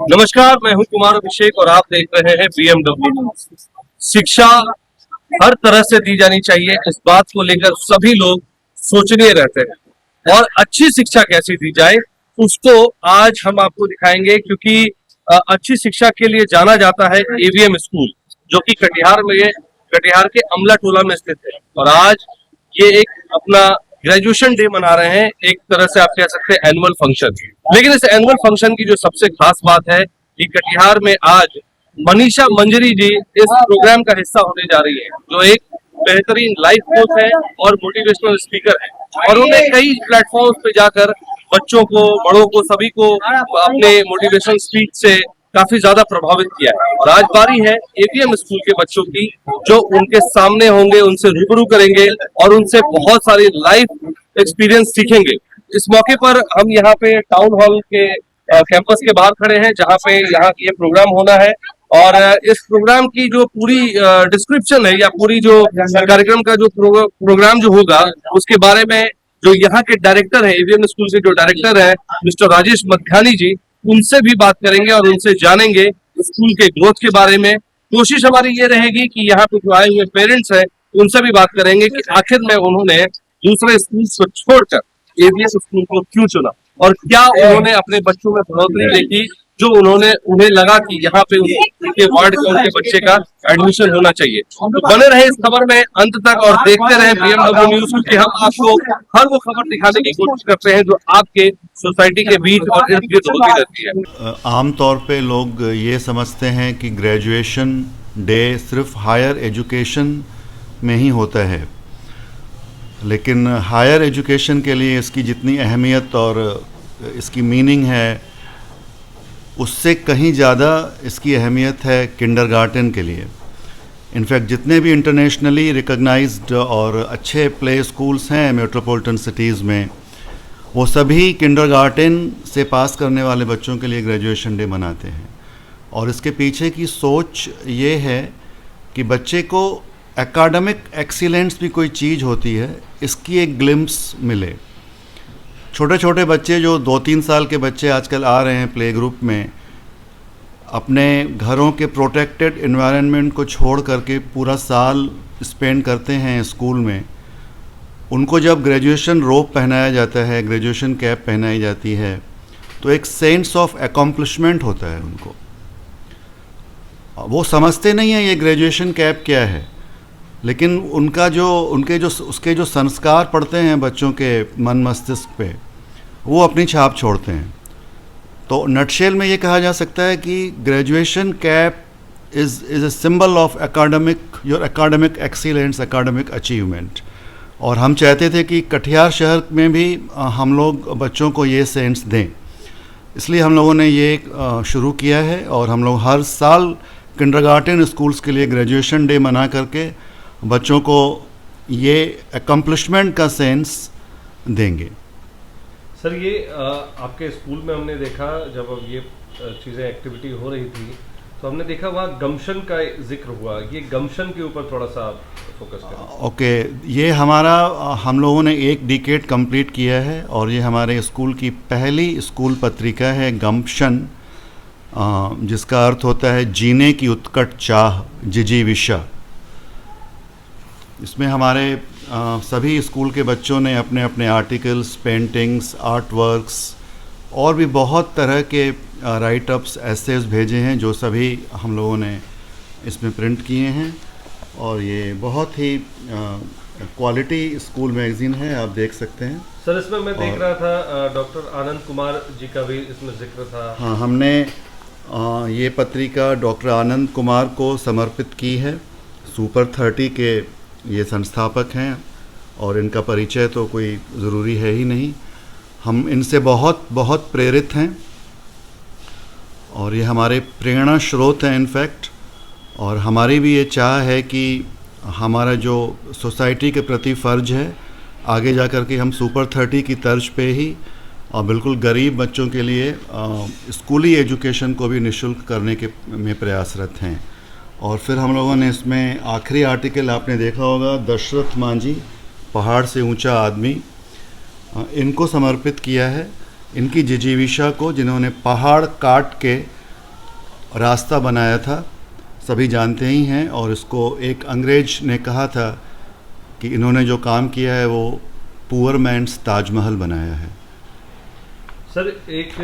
नमस्कार, मैं हूं कुमार अभिषेक और आप देख रहे हैं बीएमडब्ल्यू न्यूज। शिक्षा हर तरह से दी जानी चाहिए, इस बात को लेकर सभी लोग सोचने रहते हैं और अच्छी शिक्षा कैसे दी जाए उसको आज हम आपको दिखाएंगे, क्योंकि अच्छी शिक्षा के लिए जाना जाता है एवीएम स्कूल, जो कि कटिहार के अमला टोला में स्थित है। और आज ये एक अपना ग्रेजुएशन डे मना रहे हैं, एक तरह से आप कह सकते हैं एनुअल फंक्शन। लेकिन इस एनुअल फंक्शन की जो सबसे खास बात है कि कटिहार में आज मनीषा मंजरी जी इस प्रोग्राम का हिस्सा होने जा रही है, जो एक बेहतरीन लाइफ कोच है और मोटिवेशनल स्पीकर है। और उन्हें कई प्लेटफॉर्म पे जाकर बच्चों को, बड़ों को, सभी को अपने मोटिवेशनल स्पीच से काफी ज्यादा प्रभावित किया है। और आज बारी है एवीएम स्कूल के बच्चों की, जो उनके सामने होंगे, उनसे रूबरू करेंगे और उनसे बहुत सारी लाइफ एक्सपीरियंस सीखेंगे। इस मौके पर हम यहाँ पे टाउन हॉल के कैंपस के बाहर खड़े हैं, जहाँ पे यहाँ ये प्रोग्राम होना है। और इस प्रोग्राम की जो पूरी डिस्क्रिप्शन है या पूरी जो कार्यक्रम का जो प्रोग्राम जो होगा उसके बारे में जो यहाँ के डायरेक्टर है, एवीएम स्कूल के जो डायरेक्टर है मिस्टर राजेश मध्यानी जी, उनसे भी बात करेंगे और उनसे जानेंगे स्कूल के ग्रोथ के बारे में। कोशिश हमारी ये रहेगी कि यहाँ पे जो आए हुए पेरेंट्स हैं उनसे भी बात करेंगे कि आखिर में उन्होंने दूसरे स्कूल को छोड़कर एवीएम स्कूल को क्यों चुना और क्या उन्होंने अपने बच्चों में बढ़ोतरी देखी, जो उन्हें लगा कि यहाँ पे उनके वार्ड के उनके बच्चे का एडमिशन होना चाहिए। तो बने रहे इस खबर में अंत तक और देखते रहे बीएमडब्ल्यू न्यूज, क्योंकि हम आपको हर वो खबर दिखाने की कोशिश करते हैं जो आपके सोसाइटी के बीच और इर्द गिर्द होती रहती है। आमतौर पे लोग ये समझते हैं कि ग्रेजुएशन डे सिर्फ हायर एजुकेशन में ही होता है, लेकिन हायर एजुकेशन के लिए इसकी जितनी अहमियत और इसकी मीनिंग है उससे कहीं ज़्यादा इसकी अहमियत है किंडरगार्टन के लिए। इनफैक्ट जितने भी इंटरनेशनली रिकॉग्नाइज्ड और अच्छे प्ले स्कूल्स हैं मेट्रोपॉलिटन सिटीज़ में, वो सभी किंडरगार्टन से पास करने वाले बच्चों के लिए ग्रेजुएशन डे मनाते हैं। और इसके पीछे की सोच ये है कि बच्चे को एकेडमिक एक्सीलेंस भी कोई चीज़ होती है, इसकी एक ग्लिम्प्स मिले। छोटे छोटे बच्चे जो 2-3 साल के बच्चे आजकल आ रहे हैं प्ले ग्रुप में, अपने घरों के प्रोटेक्टेड एनवायरनमेंट को छोड़ करके पूरा साल स्पेंड करते हैं स्कूल में। उनको जब ग्रेजुएशन रोब पहनाया जाता है, ग्रेजुएशन कैप पहनाई जाती है, तो एक सेंस ऑफ अकम्पलिशमेंट होता है उनको। वो समझते नहीं हैं ये ग्रेजुएशन कैप क्या है, लेकिन उसके जो संस्कार पड़ते हैं बच्चों के मन मस्तिष्क पे, वो अपनी छाप छोड़ते हैं। तो नटशेल में ये कहा जा सकता है कि graduation cap is a symbol of your academic excellence, academic achievement. और हम चाहते थे कि कटिहार शहर में भी हम लोग बच्चों को ये सेंस दें, इसलिए हम लोगों ने ये शुरू किया है। और हम लोग हर साल किंडरगार्टन स्कूल्स के लिए ग्रेजुएशन डे मना करके बच्चों को ये अकम्पलिशमेंट का सेंस देंगे। सर, ये आपके स्कूल में हमने देखा जब अब ये चीज़ें एक्टिविटी हो रही थी तो हमने देखा वहाँ गमशन का जिक्र हुआ। ये गमशन के ऊपर थोड़ा सा फोकस करें। ओके, ये हम लोगों ने 1 डिकेड कंप्लीट किया है और ये हमारे स्कूल की पहली स्कूल पत्रिका है गमशन, जिसका अर्थ होता है जीने की उत्कट चाह, जिजीविषा। इसमें हमारे सभी स्कूल के बच्चों ने अपने अपने आर्टिकल्स, पेंटिंग्स, आर्ट वर्क्स और भी बहुत तरह के राइटअप्स, एसेज भेजे हैं, जो सभी हम लोगों ने इसमें प्रिंट किए हैं। और ये बहुत ही क्वालिटी स्कूल मैगज़ीन है, आप देख सकते हैं। सर, इसमें मैं देख रहा था डॉक्टर आनंद कुमार जी का भी इसमें जिक्र था। हाँ, हमने ये पत्रिका डॉक्टर आनंद कुमार को समर्पित की है। सुपर 30 के ये संस्थापक हैं और इनका परिचय तो कोई ज़रूरी है ही नहीं। हम इनसे बहुत बहुत प्रेरित हैं और ये हमारे प्रेरणा स्रोत हैं इनफैक्ट। और हमारी भी ये चाह है कि हमारा जो सोसाइटी के प्रति फ़र्ज है, आगे जा कर के हम सुपर 30 की तर्ज पे ही और बिल्कुल गरीब बच्चों के लिए स्कूली एजुकेशन को भी निःशुल्क करने के में प्रयासरत हैं। और फिर हम लोगों ने इसमें आखिरी आर्टिकल आपने देखा होगा, दशरथ मांझी, पहाड़ से ऊंचा आदमी, इनको समर्पित किया है। इनकी जिजीविषा को, जिन्होंने पहाड़ काट के रास्ता बनाया था सभी जानते ही हैं, और इसको एक अंग्रेज ने कहा था कि इन्होंने जो काम किया है वो पुअर मैन्स ताजमहल बनाया है। सर एक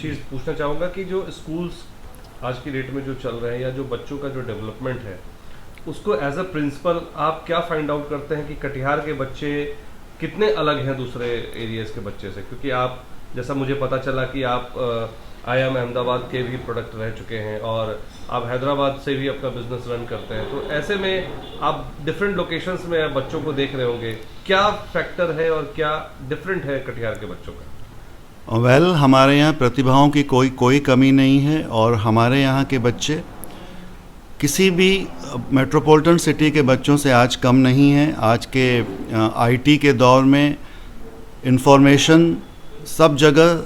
चीज़ पूछना चाहूँगा कि जो स्कूल्स आज की डेट में जो चल रहे हैं या जो बच्चों का जो डेवलपमेंट है उसको एज अ प्रिंसिपल आप क्या फाइंड आउट करते हैं कि कटिहार के बच्चे कितने अलग हैं दूसरे एरियाज़ के बच्चे से? क्योंकि आप जैसा मुझे पता चला कि आप IIM अहमदाबाद के भी प्रोडक्ट रह चुके हैं और आप हैदराबाद से भी अपना बिजनेस रन करते हैं, तो ऐसे में आप डिफरेंट लोकेशंस में बच्चों को देख रहे होंगे, क्या फैक्टर है और क्या डिफरेंट है कटिहार के बच्चों का? वेल, हमारे यहाँ प्रतिभाओं की कोई कमी नहीं है, और हमारे यहाँ के बच्चे किसी भी मेट्रोपॉलिटन सिटी के बच्चों से आज कम नहीं हैं। आज के IT के दौर में इंफॉर्मेशन सब जगह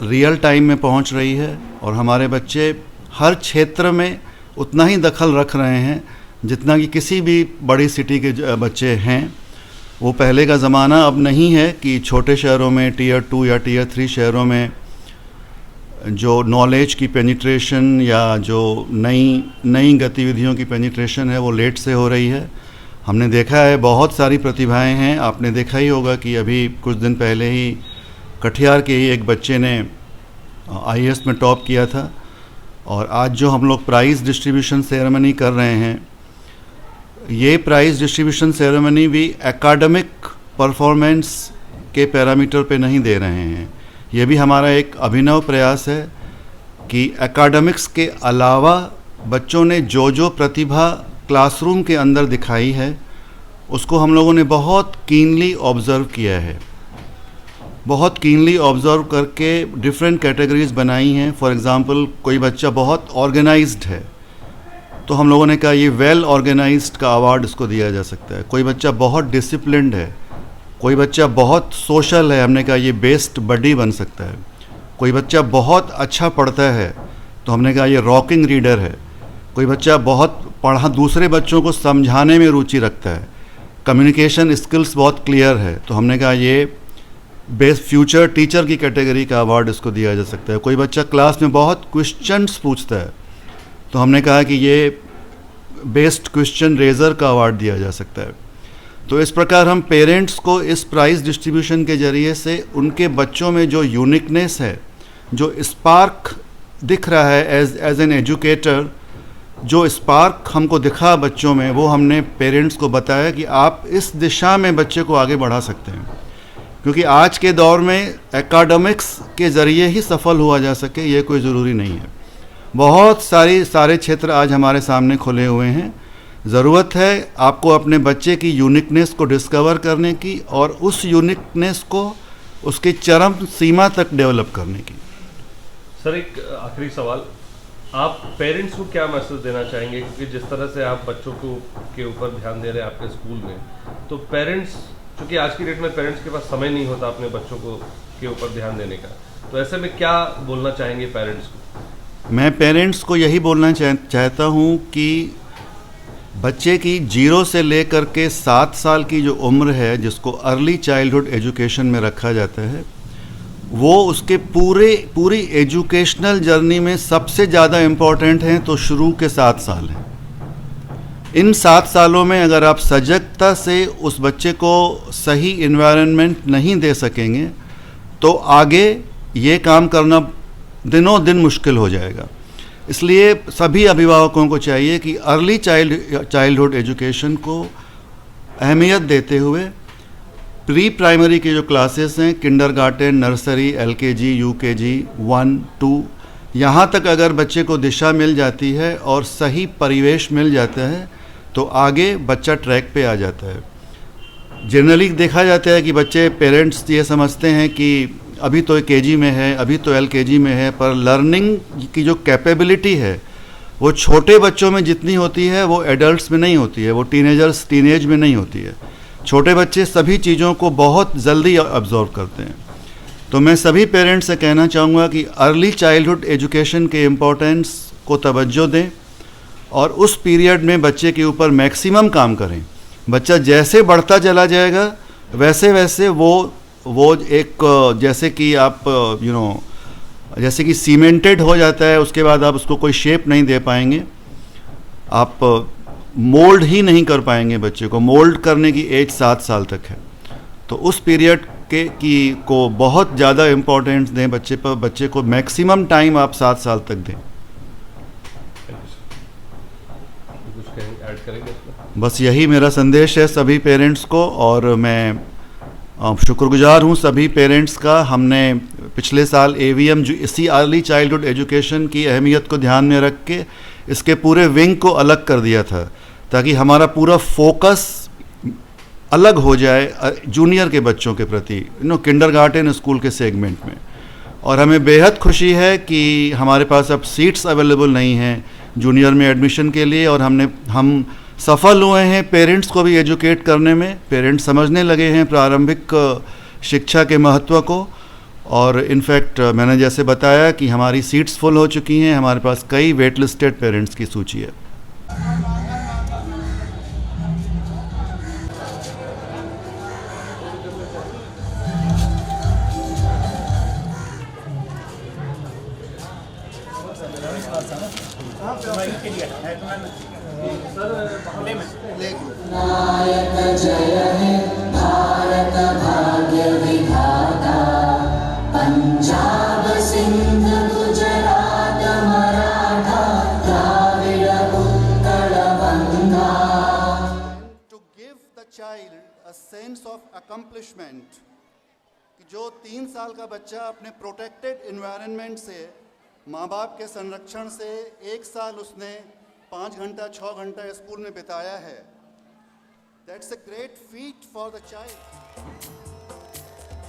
रियल टाइम में पहुंच रही है, और हमारे बच्चे हर क्षेत्र में उतना ही दखल रख रहे हैं जितना कि किसी भी बड़ी सिटी के बच्चे हैं। वो पहले का ज़माना अब नहीं है कि छोटे शहरों में Tier 2 या Tier 3 शहरों में जो नॉलेज की पेनिट्रेशन या जो नई गतिविधियों की पेनिट्रेशन है वो लेट से हो रही है। हमने देखा है बहुत सारी प्रतिभाएं हैं। आपने देखा ही होगा कि अभी कुछ दिन पहले ही कटिहार के ही एक बच्चे ने IAS में टॉप किया था, और आज जो हम लोग प्राइज़ डिस्ट्रीब्यूशन सेरेमनी कर रहे हैं, ये प्राइज़ डिस्ट्रीब्यूशन सेरेमनी भी एकेडमिक परफॉर्मेंस के पैरामीटर पे नहीं दे रहे हैं। ये भी हमारा एक अभिनव प्रयास है कि एकेडमिक्स के अलावा बच्चों ने जो प्रतिभा क्लासरूम के अंदर दिखाई है उसको हम लोगों ने बहुत कीनली ऑब्ज़र्व किया है, बहुत कीनली ऑब्ज़र्व करके डिफरेंट कैटेगरीज बनाई हैं। फॉर एग्ज़ाम्पल, कोई बच्चा बहुत ऑर्गेनाइज्ड है तो हम लोगों ने कहा ये वेल ऑर्गेनाइज्ड का अवार्ड इसको दिया जा सकता है। कोई बच्चा बहुत डिसिप्लिन्ड है, कोई बच्चा बहुत सोशल है, हमने कहा ये बेस्ट बडी बन सकता है। कोई बच्चा बहुत अच्छा पढ़ता है तो हमने कहा ये रॉकिंग रीडर है। कोई बच्चा बहुत दूसरे बच्चों को समझाने में रुचि रखता है, कम्युनिकेशन स्किल्स बहुत क्लियर है, तो हमने कहा ये बेस्ट फ्यूचर टीचर की कैटेगरी का अवार्ड इसको दिया जा सकता है। कोई बच्चा क्लास में बहुत क्वेश्चंस पूछता है तो हमने कहा कि ये बेस्ट क्वेश्चन रेजर का अवार्ड दिया जा सकता है। तो इस प्रकार हम पेरेंट्स को इस प्राइज़ डिस्ट्रीब्यूशन के ज़रिए से उनके बच्चों में जो यूनिकनेस है, जो स्पार्क दिख रहा है एज एन एजुकेटर, जो स्पार्क हमको दिखा बच्चों में, वो हमने पेरेंट्स को बताया कि आप इस दिशा में बच्चे को आगे बढ़ा सकते हैं। क्योंकि आज के दौर में एकेडमिक्स के ज़रिए ही सफल हुआ जा सके ये कोई ज़रूरी नहीं है। बहुत सारे क्षेत्र आज हमारे सामने खुले हुए हैं। ज़रूरत है आपको अपने बच्चे की यूनिकनेस को डिस्कवर करने की और उस यूनिकनेस को उसकी चरम सीमा तक डेवलप करने की। सर एक आखिरी सवाल, आप पेरेंट्स को क्या मैसेज देना चाहेंगे? क्योंकि जिस तरह से आप बच्चों को के ऊपर ध्यान दे रहे हैं आपके स्कूल में, तो पेरेंट्स, क्योंकि आज की डेट में पेरेंट्स के पास समय नहीं होता अपने बच्चों को के ऊपर ध्यान देने का, तो ऐसे में क्या बोलना चाहेंगे पेरेंट्स को? मैं पेरेंट्स को यही बोलना चाहता हूँ कि बच्चे की 0 से लेकर के 7 साल की जो उम्र है, जिसको अर्ली चाइल्डहुड एजुकेशन में रखा जाता है, वो उसके पूरी एजुकेशनल जर्नी में सबसे ज़्यादा इम्पॉर्टेंट हैं तो शुरू के 7 साल हैं। इन 7 सालों में अगर आप सजगता से उस बच्चे को सही इन्वायरमेंट नहीं दे सकेंगे तो आगे ये काम करना दिनों दिन मुश्किल हो जाएगा। इसलिए सभी अभिभावकों को चाहिए कि अर्ली चाइल्डहुड एजुकेशन को अहमियत देते हुए प्री प्राइमरी के जो क्लासेस हैं, किंडरगार्टन, नर्सरी, LKG, UKG, 1, 2, यहाँ तक अगर बच्चे को दिशा मिल जाती है और सही परिवेश मिल जाता है तो आगे बच्चा ट्रैक पे आ जाता है। जनरली देखा जाता है कि बच्चे, पेरेंट्स ये समझते हैं कि अभी तो KG में है, अभी तो LKG में है, पर लर्निंग की जो कैपेबिलिटी है वो छोटे बच्चों में जितनी होती है वो एडल्ट्स में नहीं होती है, वो टीनेज में नहीं होती है। छोटे बच्चे सभी चीज़ों को बहुत जल्दी अब्जॉर्व करते हैं। तो मैं सभी पेरेंट्स से कहना चाहूँगा कि अर्ली चाइल्डहुड एजुकेशन के इम्पोर्टेंस को तवज्जो दें और उस पीरियड में बच्चे के ऊपर मैक्सिमम काम करें। बच्चा जैसे बढ़ता चला जाएगा वैसे वैसे वो एक, जैसे कि आप जैसे कि सीमेंटेड हो जाता है, उसके बाद आप उसको कोई शेप नहीं दे पाएंगे, आप मोल्ड ही नहीं कर पाएंगे बच्चे को। मोल्ड करने की एज 7 साल तक है, तो उस पीरियड को बहुत ज़्यादा इम्पोर्टेंस दें बच्चे पर। बच्चे को मैक्सिमम टाइम आप 7 साल तक दें। कुछ ऐड करेंगे इसमें? बस यही मेरा संदेश है सभी पेरेंट्स को, और मैं शुक्रगुजार हूँ सभी पेरेंट्स का। हमने पिछले साल AVM जो इसी अर्ली चाइल्डहुड एजुकेशन की अहमियत को ध्यान में रख के इसके पूरे विंग को अलग कर दिया था, ताकि हमारा पूरा फोकस अलग हो जाए जूनियर के बच्चों के प्रति, किंडरगार्टन स्कूल के सेगमेंट में। और हमें बेहद खुशी है कि हमारे पास अब सीट्स अवेलेबल नहीं हैं जूनियर में एडमिशन के लिए, और हम सफल हुए हैं पेरेंट्स को भी एजुकेट करने में। पेरेंट्स समझने लगे हैं प्रारंभिक शिक्षा के महत्व को, और इनफैक्ट मैंने जैसे बताया कि हमारी सीट्स फुल हो चुकी हैं, हमारे पास कई वेट लिस्टेड पेरेंट्स की सूची है। नायक जय हे भारत भाग्य विधाता, पंजाब सिंध गुजरात मराठा द्राविड़ उत्कल बंगा। To give the child a sense of accomplishment, कि जो 3 साल का बच्चा अपने प्रोटेक्टेड एनवायरनमेंट से, माँ बाप के संरक्षण से 1 साल उसने 5 घंटा 6 घंटा स्कूल में बिताया है, that's a great feat for the child.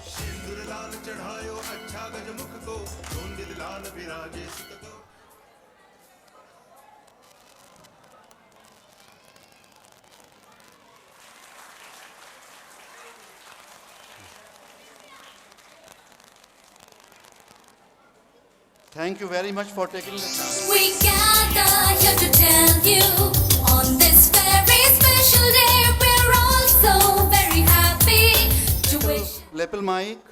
सिंदूर लाल चढ़ायो अच्छा गजमुख को, सोंदिद लाल विराजे सुत को। Thank you very much for taking the time. We gather here to tell you on this very special day we're all so very happy to wish. Lepel Mike,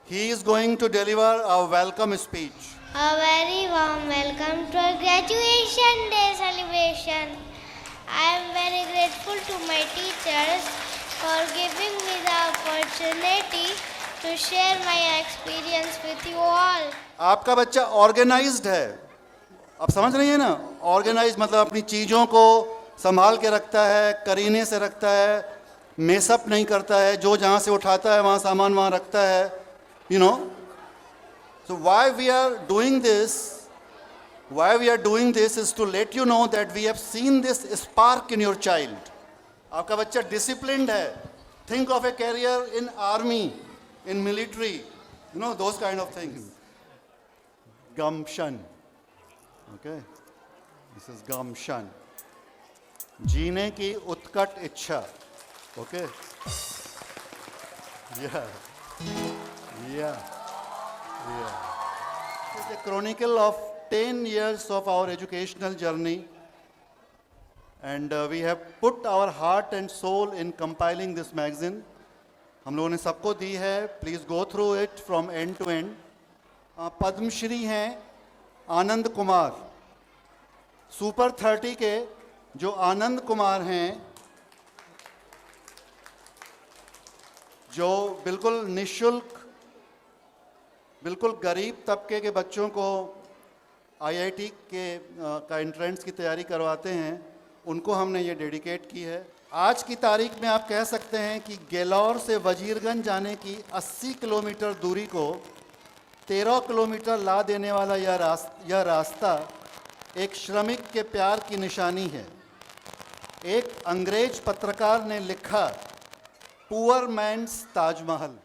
he is going to deliver a welcome speech. A very warm welcome to our graduation day celebration. I am very grateful to my teachers for giving me the opportunity to share my experience with you all. आपका बच्चा organised है, आप समझ रही हैं ना? Organised मतलब अपनी चीज़ों को संभाल के रखता है, करीने से रखता है, मेसअप नहीं करता है, जो जहाँ से उठाता है वहाँ सामान वहाँ रखता है, you know. So why we are doing this is to let you know that we have seen this spark in your child. आपका बच्चा डिसिप्लिन्ड है। Think of a career in army, in military, you know, those kind of things. Gumption. Okay, this is gumption. जीने की उत्कट इच्छा. Okay. Yeah. It's a chronicle of 10 years of our educational journey, and we have put our heart and soul in compiling this magazine. हम लोगों ने सबको दी है. Please go through it from end to end. Padmashri हैं Anand Kumar, super 30 के जो आनंद कुमार हैं, जो बिल्कुल निःशुल्क, बिल्कुल गरीब तबके के बच्चों को IIT का एंट्रेंस की तैयारी करवाते हैं, उनको हमने ये डेडिकेट की है. आज की तारीख में आप कह सकते हैं कि गेलौर से वजीरगंज जाने की 80 किलोमीटर दूरी को 13 किलोमीटर ला देने वाला यह रास्ता एक श्रमिक के प्यार की निशानी है. एक अंग्रेज पत्रकार ने लिखा, poor man's Taj.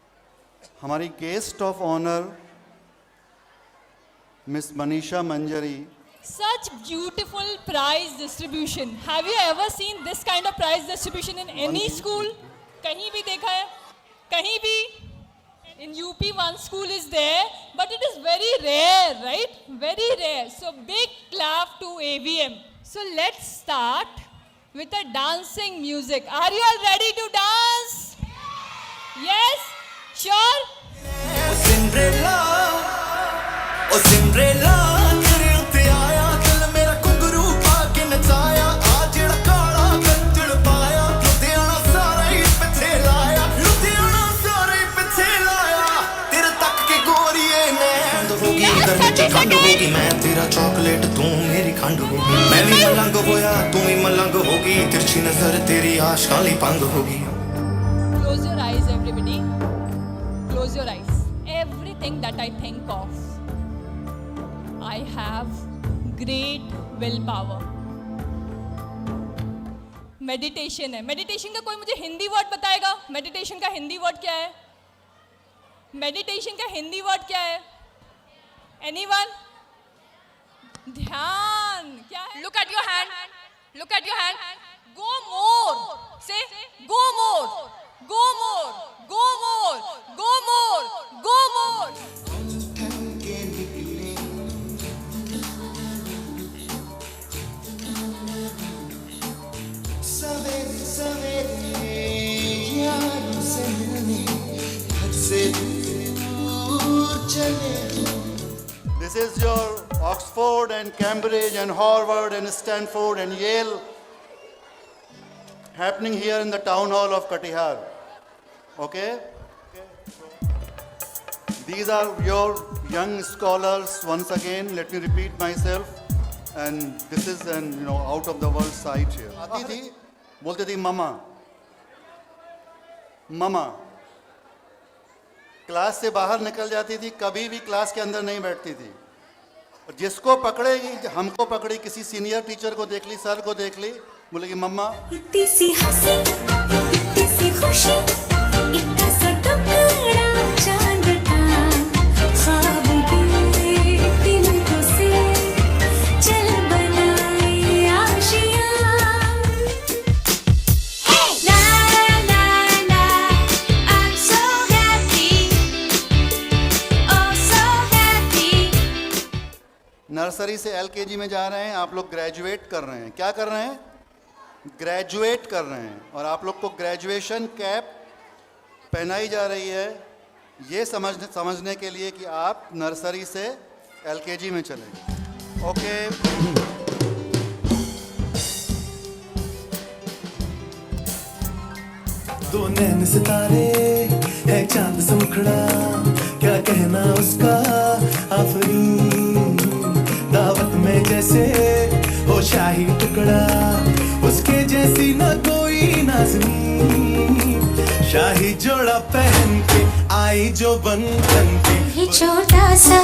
Mahal guest of honour miss Manisha Manjari. Such beautiful prize distribution. Have you ever seen this kind of prize distribution in any school? कहीं भी देखा है? कहीं भी? In UP one school is there, but it is very rare, right? Very rare. So big clap to AVM. So let's start with a dancing music. Are you all ready to dance? Yes? Sure? Cinderella, ਉਹ Cinderella ਤੇਰੇ ਉੱਤੇ ਆਇਆ ਦਿਲ ਮੇਰਾ ਘੁੰਗਰੂ ਪਾ ਕੇ ਨਚਾਇਆ ਆ ਜਿਹੜਾ ਕਾਲਾ ਗੱਜਣ ਪਾਇਆ ਲੁਧਿਆਣਾ ਸਾਰਾ ਹੀ ਪਿੱਛੇ ਲਾਇਆ ਲੁਧਿਆਣਾ ਸਾਰਾ ਹੀ ਪਿੱਛੇ ਲਾਇਆ ਤੇਰੇ ਤੱਕ ਕੇ ਗੋਰੀਏ ਨੈਣ ਹੋਗੀ ਗਰਮੀ ਚ ਠੰਡ ਹੋਗੀ ਮੈਂ ਤੇਰਾ ਚਾਕਲੇਟ ਤੂੰ ਮੇਰੀ ਖੰਡ ਹੋਗੀ ਮੈਂ ਵੀ ਮਲੰਗ ਹੋਇਆ ਤੂੰ ਵੀ ਮਲੰਗ ਹੋਗੀ ਤਿਰਛੀ ਨਜ਼ਰ ਤੇਰੀ ਆਸ਼ਕਾਂ ਲਈ ਭੰਗ ਹੋਗੀ Close your eyes, everybody. Close your eyes. Everything that I think of, I have great willpower. Meditation है. मेडिटेशन का कोई मुझे हिंदी वर्ड बताएगा? मेडिटेशन का हिंदी वर्ड क्या है? मेडिटेशन का हिंदी वर्ड क्या है? Anyone? ध्यान क्या है? Look at your hand. Look at your hand. Go more. Say go more. Go more. Go more. Go more. Go more. सवेरे सवेरे यार से मिलने हद से दूर चले This is your Oxford and Cambridge and Harvard and Stanford and Yale happening here in the town hall of Katihar. Okay? These are your young scholars. Once again, let me repeat myself. And this is an out of the world site here. आती थी, बोलती थी मामा, मामा. Class से बाहर निकल जाती थी, कभी भी क्लास के अंदर नहीं बैठती थी. और जिसको पकड़ेगी, हमको पकड़ी, किसी सीनियर टीचर को देख ली, सर को देख ली, बोलेगी मम्मा. इतनी सी हंसी, इतनी सी खुशी, इतना सा टुकड़ा चांद का, ख्वाबों के तिनकों से चल बनाए आशियाँ. Na na na, I'm so happy, oh so happy. Nursery से एलकेजी में जा रहे हैं, आप लोग ग्रेजुएट कर रहे हैं. क्या कर रहे हैं? ग्रेजुएट कर रहे हैं. और आप लोग को ग्रेजुएशन कैप पहनाई जा रही है ये समझने के लिए कि आप नर्सरी से एलकेजी में चले. ओके. दो नैन सितारे है चांद सा मुखड़ा क्या कहना उसका आफरीन दावत में जैसे हो शाही टुकड़ा उसके जैसी ना कोई नाज़नीन शाही जोड़ा पहन के आई जो बन के ये छोटा सा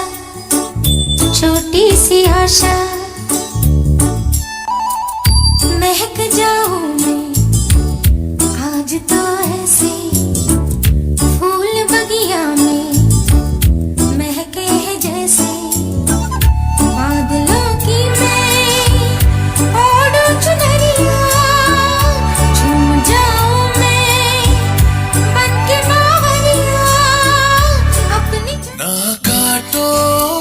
छोटी सी आशा महक जाऊं मैं आज तो ऐसे फूल बगिया में महके हैं जैसे बादलों की मैं ओढ़ूं चुनरिया झूम जाऊं मैं बनके बावरिया अपनी ना काटो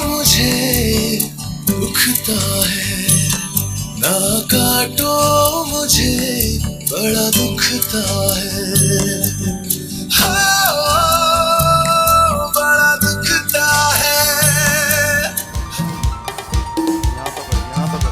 मुझे दुखता है ना काटो मुझे बड़ा दुखता है हाँ, बड़ा दुखता है यहाँ पकड़.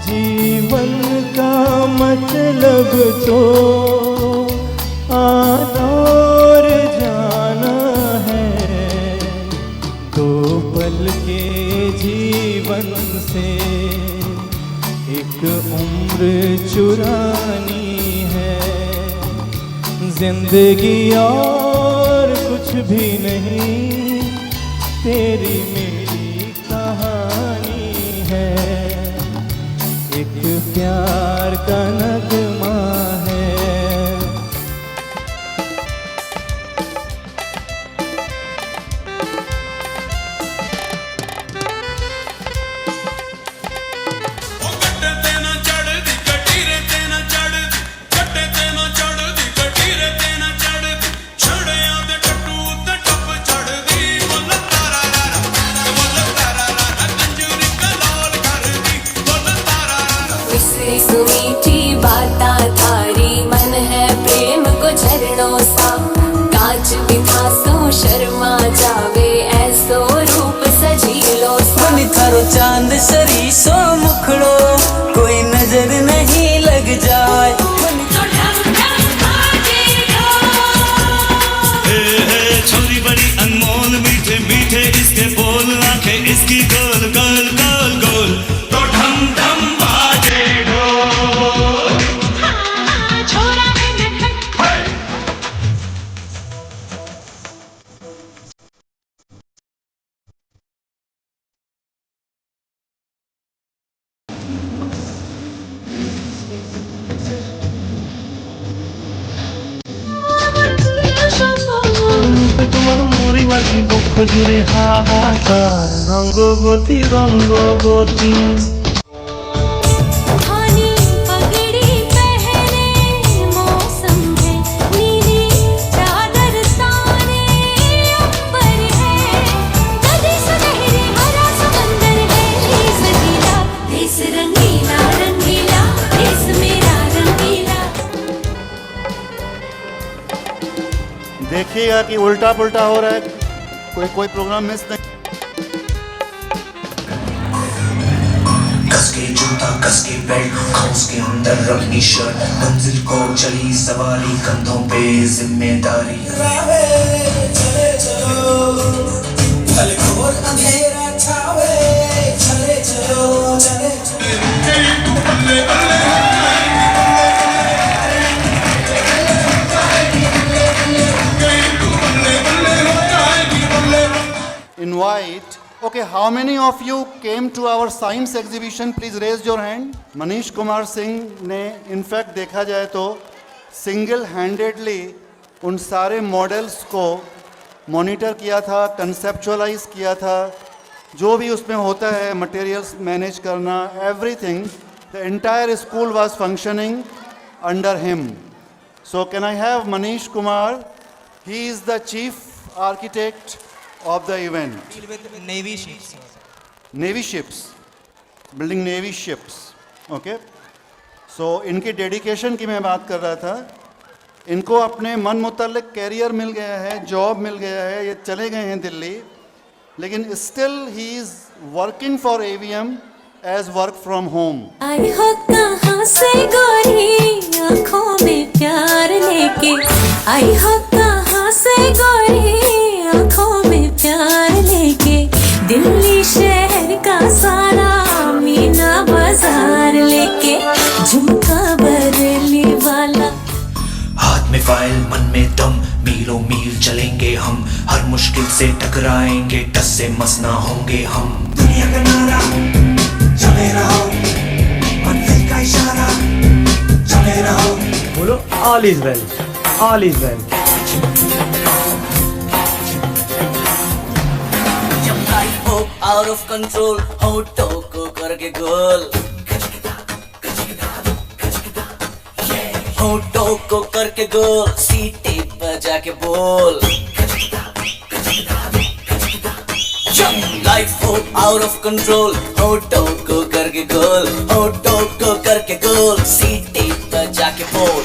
जीवन का मतलब तो आना और जाना है. दो पल के जीवन से एक उम्र चुरानी है. जिंदगी और कुछ भी नहीं तेरी मेरी कहानी है. एक प्यार का नगमा है. सजीलो सा काज भी था सो शर्मा जावे ऐसो रूप सजीलो सा बनी थारो चांद सरीसो मुखड़ो कोई नजर नहीं लग जाए छोरी बड़ी अनमोल मीठे मीठे इसके बोल आंखें इसकी गोल गोल गोल गोल तो ढम ढम बाजे ढोल তোমার মরিবাজি বক্ষ জুড়ে হাহাকার রঙ্গবতী রঙ্গবতী धानी पगड़ी पहने मौसम है नीली चादर ताने ऊपर है नदी सुनहरी हरा समंदर है सजीला देश रंगीला रंगीला देश मेरा रंगीला देखिएगा कि उल्टा पुल्टा हो रहा है, कोई प्रोग्राम मिस नहीं। कस के जूता कस के बेल्ट खाउस के अंदर रखनी शर्ट मंजिल को चली सवारी कंधों पे जिम्मेदारी चले चलो चले घोर अंधेरा छावे चले चलो चले Invite. Okay, how many of you came to our science exhibition? Please raise your hand. Manish Kumar Singh ने इनफैक्ट देखा जाए तो सिंगल हैंडेडली उन सारे मॉडल्स को मॉनिटर किया था, कंसेप्चुअलाइज किया था, जो भी उसमें होता है मटेरियल्स मैनेज करना, everything, the entire school was functioning under him. So can I have Manish Kumar? He is the chief architect of the event. deal with navy ships. Navy ships, building navy ships. Okay. So इनकी dedication की मैं बात कर रहा था. इनको अपने मन मुतालिक कैरियर मिल गया है, जॉब मिल गया है, ये चले गए हैं दिल्ली, लेकिन still he is working for AVM as work from home. आई हो कहाँ से गोरी आँखों में प्यार लेके आई हो कहाँ से गोरी आँखों में प्यार लेके दिल्ली शहर का सारा मीना बाजार लेके झुमका बरेली वाला हाथ में फाइल मन में दम मीलों मील चलेंगे हम हर मुश्किल से टकराएंगे टस से मस ना होंगे हम दुनिया का नारा चले रहो मंजिल का इशारा चले रहो बोलो all is well, all is well. जब लाइफ हो आउट ऑफ कंट्रोल होठों को करके गोल होठों को करके गोल सीटी बजा के बोल जब लाइफ हो आउट ऑफ कंट्रोल होठों को करके गोल होठों को करके गोल सीटी बजा के बोल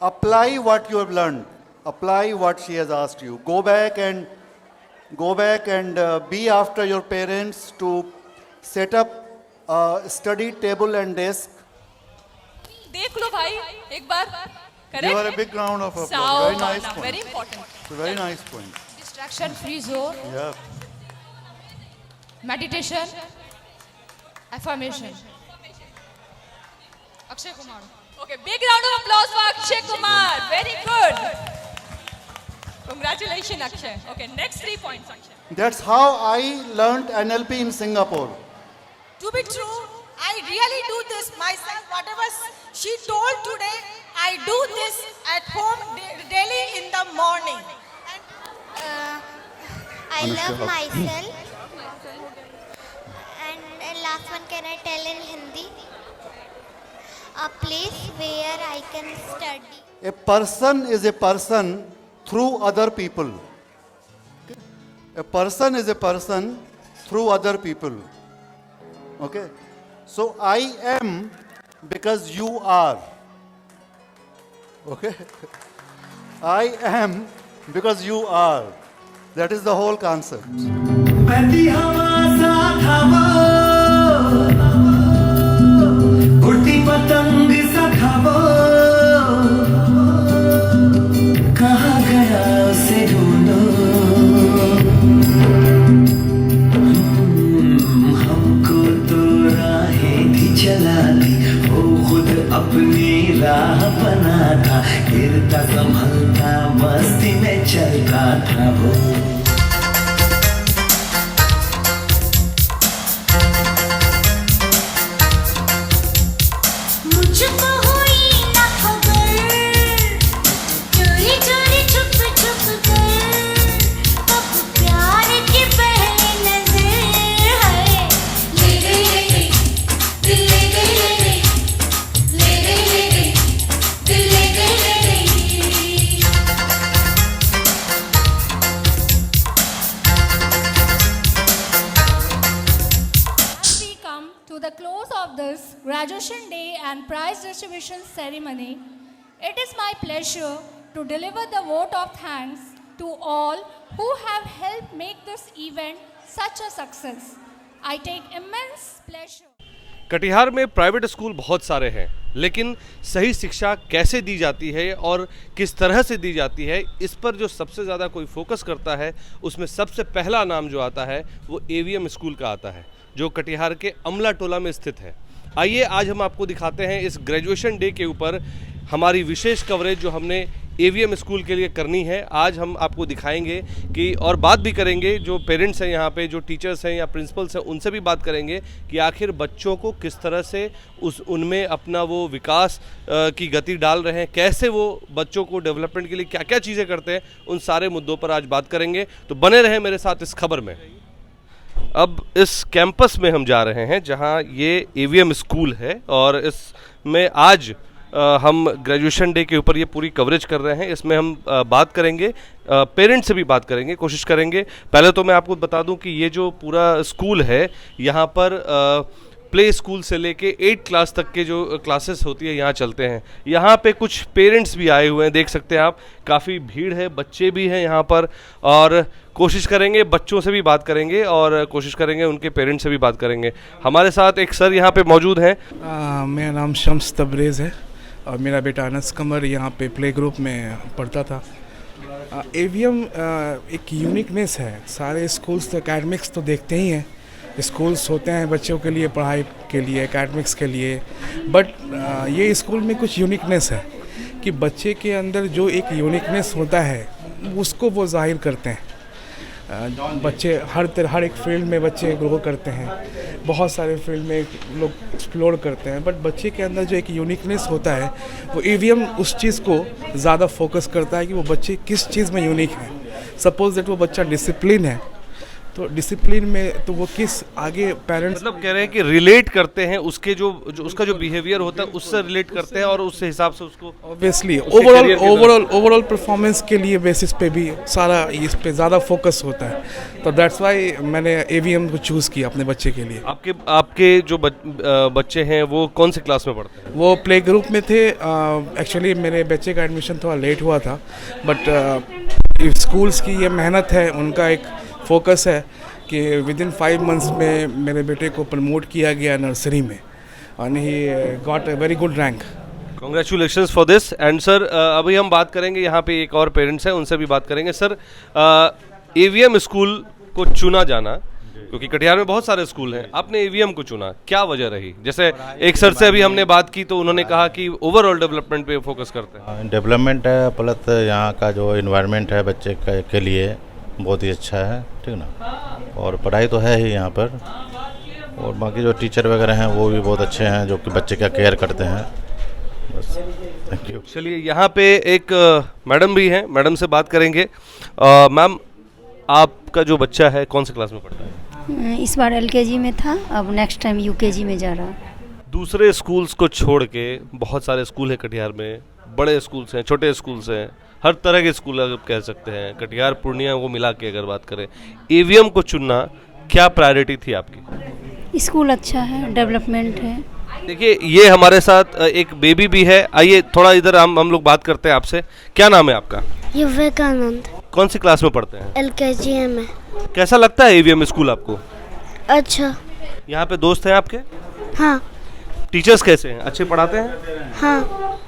Apply what you have learned. Apply what she has asked you. Go back and be after your parents to set up a study table and desk. देख लो भाई एक बार. Give her a big round of applause. Very nice point. Very important. It's a very nice point. Distraction free zone, Yeah. meditation, affirmation. Akshay Kumar. Okay, big round of applause for Akshay Kumar. Very good. Congratulations, Akshay. Okay, next 3 points, Akshay. That's how I learned NLP in Singapore. To be true, I really do this myself. Whatever she told today, I do this at home daily in the morning. I love myself. And last one, can I tell in Hindi? A place where I can study. A person is a person through other people. A person is a person through other people. Okay. So I am because you are. Okay? I am because you are. That is the whole concept. बहती हवा साथ हवा, उड़ती पतंग सा खावा, कहाँ गया उसे ढूंढो, हमको तो राहें भी चलाती, वो खुद अपनी राह बनाता, गिरता संभलता मस्ती में चलता था वो। मुझको हुई ना खबर, चोरी चोरी छुप छुप कर, अब प्यार की पहली नजर है, ले गई दिल ले गई, ले गई दिल ले गई। As we come to the close of this graduation day and prize distribution ceremony, it is my pleasure to deliver the vote of thanks to all who have helped make this event such a success. I take immense pleasure. Katihar में private school बहुत सारे हैं, लेकिन सही शिक्षा कैसे दी जाती है और किस तरह से दी जाती है, इस पर जो सबसे ज़्यादा कोई फोकस करता है, उसमें सबसे पहला नाम जो आता है वो एवीएम स्कूल का आता है, जो कटिहार के अमला टोला में स्थित है। आइए आज हम आपको दिखाते हैं इस ग्रेजुएशन डे के ऊपर हमारी विशेष कवरेज जो हमने एवीएम स्कूल के लिए करनी है। आज हम आपको दिखाएंगे कि और बात भी करेंगे, जो पेरेंट्स हैं यहाँ पे, जो टीचर्स हैं या प्रिंसिपल्स हैं, उनसे भी बात करेंगे कि आखिर बच्चों को किस तरह से उनमें अपना वो विकास की गति डाल रहे हैं, कैसे वो बच्चों को डेवलपमेंट के लिए क्या क्या चीज़ें करते हैं, उन सारे मुद्दों पर आज बात करेंगे। तो बने रहें मेरे साथ इस खबर में। अब इस कैंपस में हम जा रहे हैं जहाँ ये एवीएम स्कूल है, और इसमें आज हम ग्रेजुएशन डे के ऊपर ये पूरी कवरेज कर रहे हैं। इसमें हम बात करेंगे, पेरेंट्स से भी बात करेंगे, कोशिश करेंगे। पहले तो मैं आपको बता दूं कि ये जो पूरा स्कूल है, यहाँ पर प्ले स्कूल से लेके 8 क्लास तक के जो क्लासेस होती है यहाँ चलते हैं। यहाँ पे कुछ पेरेंट्स भी आए हुए हैं, देख सकते हैं आप, काफ़ी भीड़ है, बच्चे भी हैं यहाँ पर, और कोशिश करेंगे बच्चों से भी बात करेंगे और कोशिश करेंगे उनके पेरेंट्स से भी बात करेंगे। हमारे साथ एक सर यहाँ पे मौजूद हैं। मेरा नाम शम्स तबरेज़ है और मेरा बेटा अनस कमर यहाँ पे प्ले ग्रुप में पढ़ता था। एवीएम एक यूनिकनेस है। सारे स्कूल्स तो एकेडमिक्स तो देखते ही हैं, स्कूल्स होते हैं बच्चों के लिए, पढ़ाई के लिए, एकेडमिक्स के लिए, बट ये स्कूल में कुछ यूनिकनेस है कि बच्चे के अंदर जो एक यूनिकनेस होता है उसको वो जाहिर करते हैं। बच्चे हर एक फील्ड में बच्चे ग्रो करते हैं, बहुत सारे फील्ड में लोग एक्सप्लोर करते हैं, बट बच्चे के अंदर जो एक यूनिकनेस होता है वो ईवीएम उस चीज़ को ज़्यादा फोकस करता है कि वो बच्चे किस चीज़ में यूनिक हैं। सपोज दैट वो बच्चा डिसिप्लिन है, तो डिसिप्लिन में तो वो किस आगे पेरेंट्स मतलब कह रहे हैं कि रिलेट करते हैं, उसके जो उसका जो बिहेवियर होता है उससे रिलेट करते हैं और उस हिसाब से उसको ऑब्वियसली ओवरऑल परफॉर्मेंस के लिए बेसिस पे भी सारा इस पे ज़्यादा फोकस होता है। तो दैट्स वाई मैंने एवीएम को चूज़ किया अपने बच्चे के लिए। आपके जो बच्चे हैं वो कौन से क्लास में पढ़ते हैं? वो प्ले ग्रुप में थे। एक्चुअली मेरे बच्चे का एडमिशन थोड़ा लेट हुआ था, बट स्कूल्स की ये मेहनत है, उनका एक फोकस है कि विद इन 5 मंथ्स में मेरे बेटे को प्रमोट किया गया नर्सरी में, and he got a very good rank. Congratulations for this. And sir, अभी हम बात करेंगे, यहाँ पे एक और पेरेंट्स हैं, उनसे भी बात करेंगे। सर, एवीएम स्कूल को चुना जाना, क्योंकि कटिहार में बहुत सारे स्कूल हैं, आपने एवीएम को चुना, क्या वजह रही? जैसे एक सर से अभी हमने बात की तो उन्होंने कहा कि ओवरऑल डेवलपमेंट पे फोकस करते हैं। डेवलपमेंट है, प्लस यहाँ का जो इन्वायरमेंट है बच्चे के लिए बहुत ही अच्छा है, ठीक ना, और पढ़ाई तो है ही यहाँ पर, और बाकी जो टीचर वगैरह हैं वो भी बहुत अच्छे हैं जो कि बच्चे का केयर करते हैं। बस, थैंक यू। चलिए, यहाँ पे एक मैडम भी हैं, मैडम से बात करेंगे। मैम, आपका जो बच्चा है कौन से क्लास में पढ़ता है? इस बार एलकेजी में था, अब नेक्स्ट टाइम यूकेजी में जा रहा है। दूसरे स्कूल्स को छोड़ के बहुत सारे स्कूल हैं कटिहार में, बड़े स्कूल्स हैं, छोटे स्कूल्स हैं, हर तरह के स्कूल आप कह सकते हैं। कटिहार पूर्णिया को मिला के अगर बात करें, एवीएम को चुनना क्या प्रायोरिटी थी आपकी? स्कूल अच्छा है, डेवलपमेंट है, देखिए ये हमारे साथ एक बेबी भी है, आइए थोड़ा इधर हम लोग बात करते हैं आपसे। क्या नाम है आपका? विवेकानंद, कौन सी क्लास में पढ़ते हैं? LKG में। कैसा लगता है AVM स्कूल आपको? अच्छा। यहाँ पे दोस्त हैं आपके? हाँ। टीचर्स कैसे हैं, अच्छे पढ़ाते हैं? हाँ।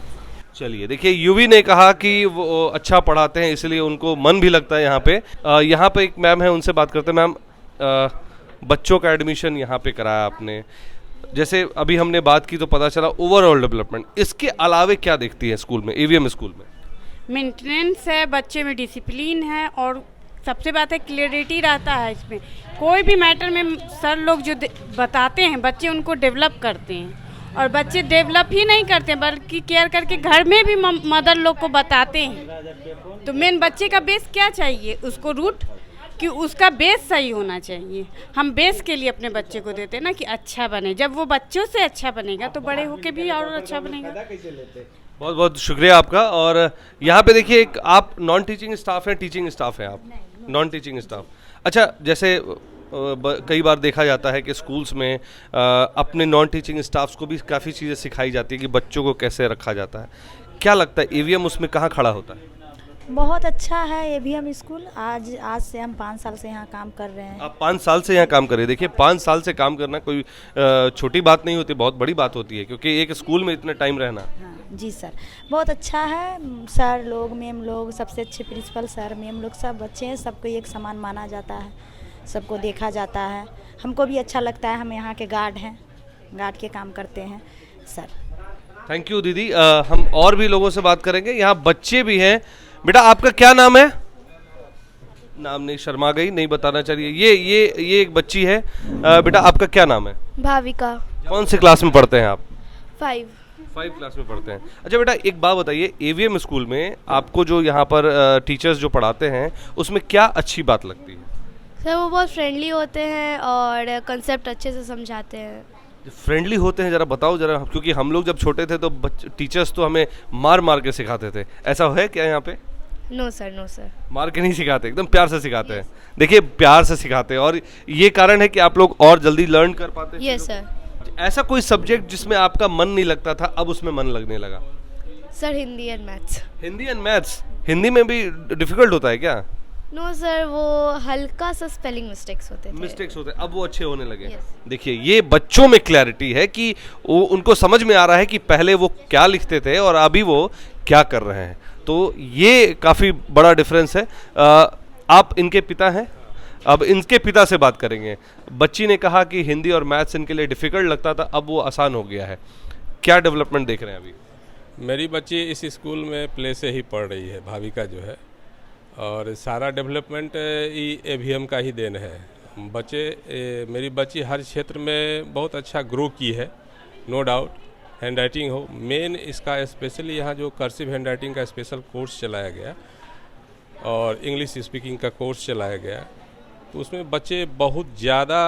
चलिए देखिए, युवी ने कहा कि वो अच्छा पढ़ाते हैं इसलिए उनको मन भी लगता है यहाँ पे। यहाँ पे एक मैम है, उनसे बात करते हैं। मैम, बच्चों का एडमिशन यहाँ पे कराया आपने, जैसे अभी हमने बात की तो पता चला ओवरऑल डेवलपमेंट, इसके अलावे क्या देखती है स्कूल में, AVM स्कूल में? मेंटेनेंस है, बच्चे में डिसिप्लिन है, और सबसे बात है क्लियरिटी रहता है इसमें। कोई भी मैटर में सर लोग जो बताते हैं बच्चे उनको डेवलप करते हैं, और बच्चे डेवलप ही नहीं करते बल्कि केयर करके घर में भी मदर लोग को बताते हैं। तो मेन बच्चे का बेस क्या चाहिए, उसको रूट कि उसका बेस सही होना चाहिए। हम बेस के लिए अपने बच्चे को देते हैं ना कि अच्छा बने, जब वो बच्चों से अच्छा बनेगा तो बड़े होके भी और अच्छा बनेगा। बहुत बहुत शुक्रिया आपका। और यहाँ पे देखिए, एक आप नॉन टीचिंग स्टाफ हैं, टीचिंग स्टाफ हैं आप? Non teaching staff. अच्छा, जैसे कई बार देखा जाता है कि स्कूल्स में अपने नॉन टीचिंग स्टाफ्स को भी काफ़ी चीज़ें सिखाई जाती है कि बच्चों को कैसे रखा जाता है। क्या लगता है AVM उसमें कहाँ खड़ा होता है? बहुत अच्छा है AVM स्कूल। आज से हम 5 साल से यहाँ काम कर रहे हैं। आप 5 साल से यहाँ काम कर रहे हैं। देखिए 5 साल से काम करना कोई छोटी बात नहीं होती, बहुत बड़ी बात होती है, क्योंकि एक स्कूल में इतना टाइम रहना। हाँ जी सर, बहुत अच्छा है। सर लोग, मैम लोग, सबसे अच्छे प्रिंसिपल सर, मैम लोग, सब अच्छे हैं। सबको एक समान माना जाता है, सबको देखा जाता है। हमको भी अच्छा लगता है, हम यहाँ के गार्ड हैं, गार्ड के काम करते हैं सर। थैंक यू दीदी। हम और भी लोगों से बात करेंगे। यहाँ बच्चे भी हैं। बेटा आपका क्या नाम है? नाम नहीं, शर्मा गई, नहीं बताना चाहिए। ये एक बच्ची है। बेटा आपका क्या नाम है? भाविका। कौन सी क्लास में पढ़ते हैं आप? 5 क्लास में पढ़ते हैं। अच्छा बेटा, एक बात बताइए, AVM स्कूल में आपको जो यहाँ पर टीचर्स जो पढ़ाते हैं उसमें क्या अच्छी बात लगती है? सर वो बहुत फ्रेंडली होते हैं और कंसेप्ट अच्छे से समझाते हैं। फ्रेंडली होते हैं, जरा बताओ जरा, क्योंकि हम लोग जब छोटे थे तो टीचर्स तो हमें मार मार के सिखाते थे, ऐसा है क्या यहाँ पे? No sir. मार के नहीं सिखाते, एकदम प्यार से सिखाते हैं। देखिए प्यार से सिखाते हैं, और ये कारण है कि आप लोग और जल्दी लर्न कर पाते हैं। Yes sir. ऐसा कोई सब्जेक्ट जिसमें आपका मन नहीं लगता था, अब उसमें मन लगने लगा? Sir Hindi and maths. Hindi and maths. Hindi में भी डिफिकल्ट होता है क्या? नो सर, वो हल्का सा स्पेलिंग मिस्टेक्स होते थे, अब वो अच्छे होने लगे। देखिए ये बच्चों में क्लैरिटी है कि वो उनको समझ में आ रहा है कि पहले वो क्या लिखते थे और अभी वो क्या कर रहे हैं, तो ये काफ़ी बड़ा डिफरेंस है। आप इनके पिता हैं, अब इनके पिता से बात करेंगे। बच्ची ने कहा कि हिंदी और मैथ्स इनके लिए डिफिकल्ट लगता था, अब वो आसान हो गया है। क्या डेवलपमेंट देख रहे हैं अभी? मेरी बच्ची इस स्कूल में प्ले से ही पढ़ रही है, भाविका जो है, और सारा डेवलपमेंट AVM का ही देन है। मेरी बच्ची हर क्षेत्र में बहुत अच्छा ग्रो की है, नो डाउट। हैंड राइटिंग हो, मेन इसका स्पेशली यहाँ जो कर्सिव हैंड राइटिंग का स्पेशल कोर्स चलाया गया और इंग्लिश स्पीकिंग का कोर्स चलाया गया, तो उसमें बच्चे बहुत ज़्यादा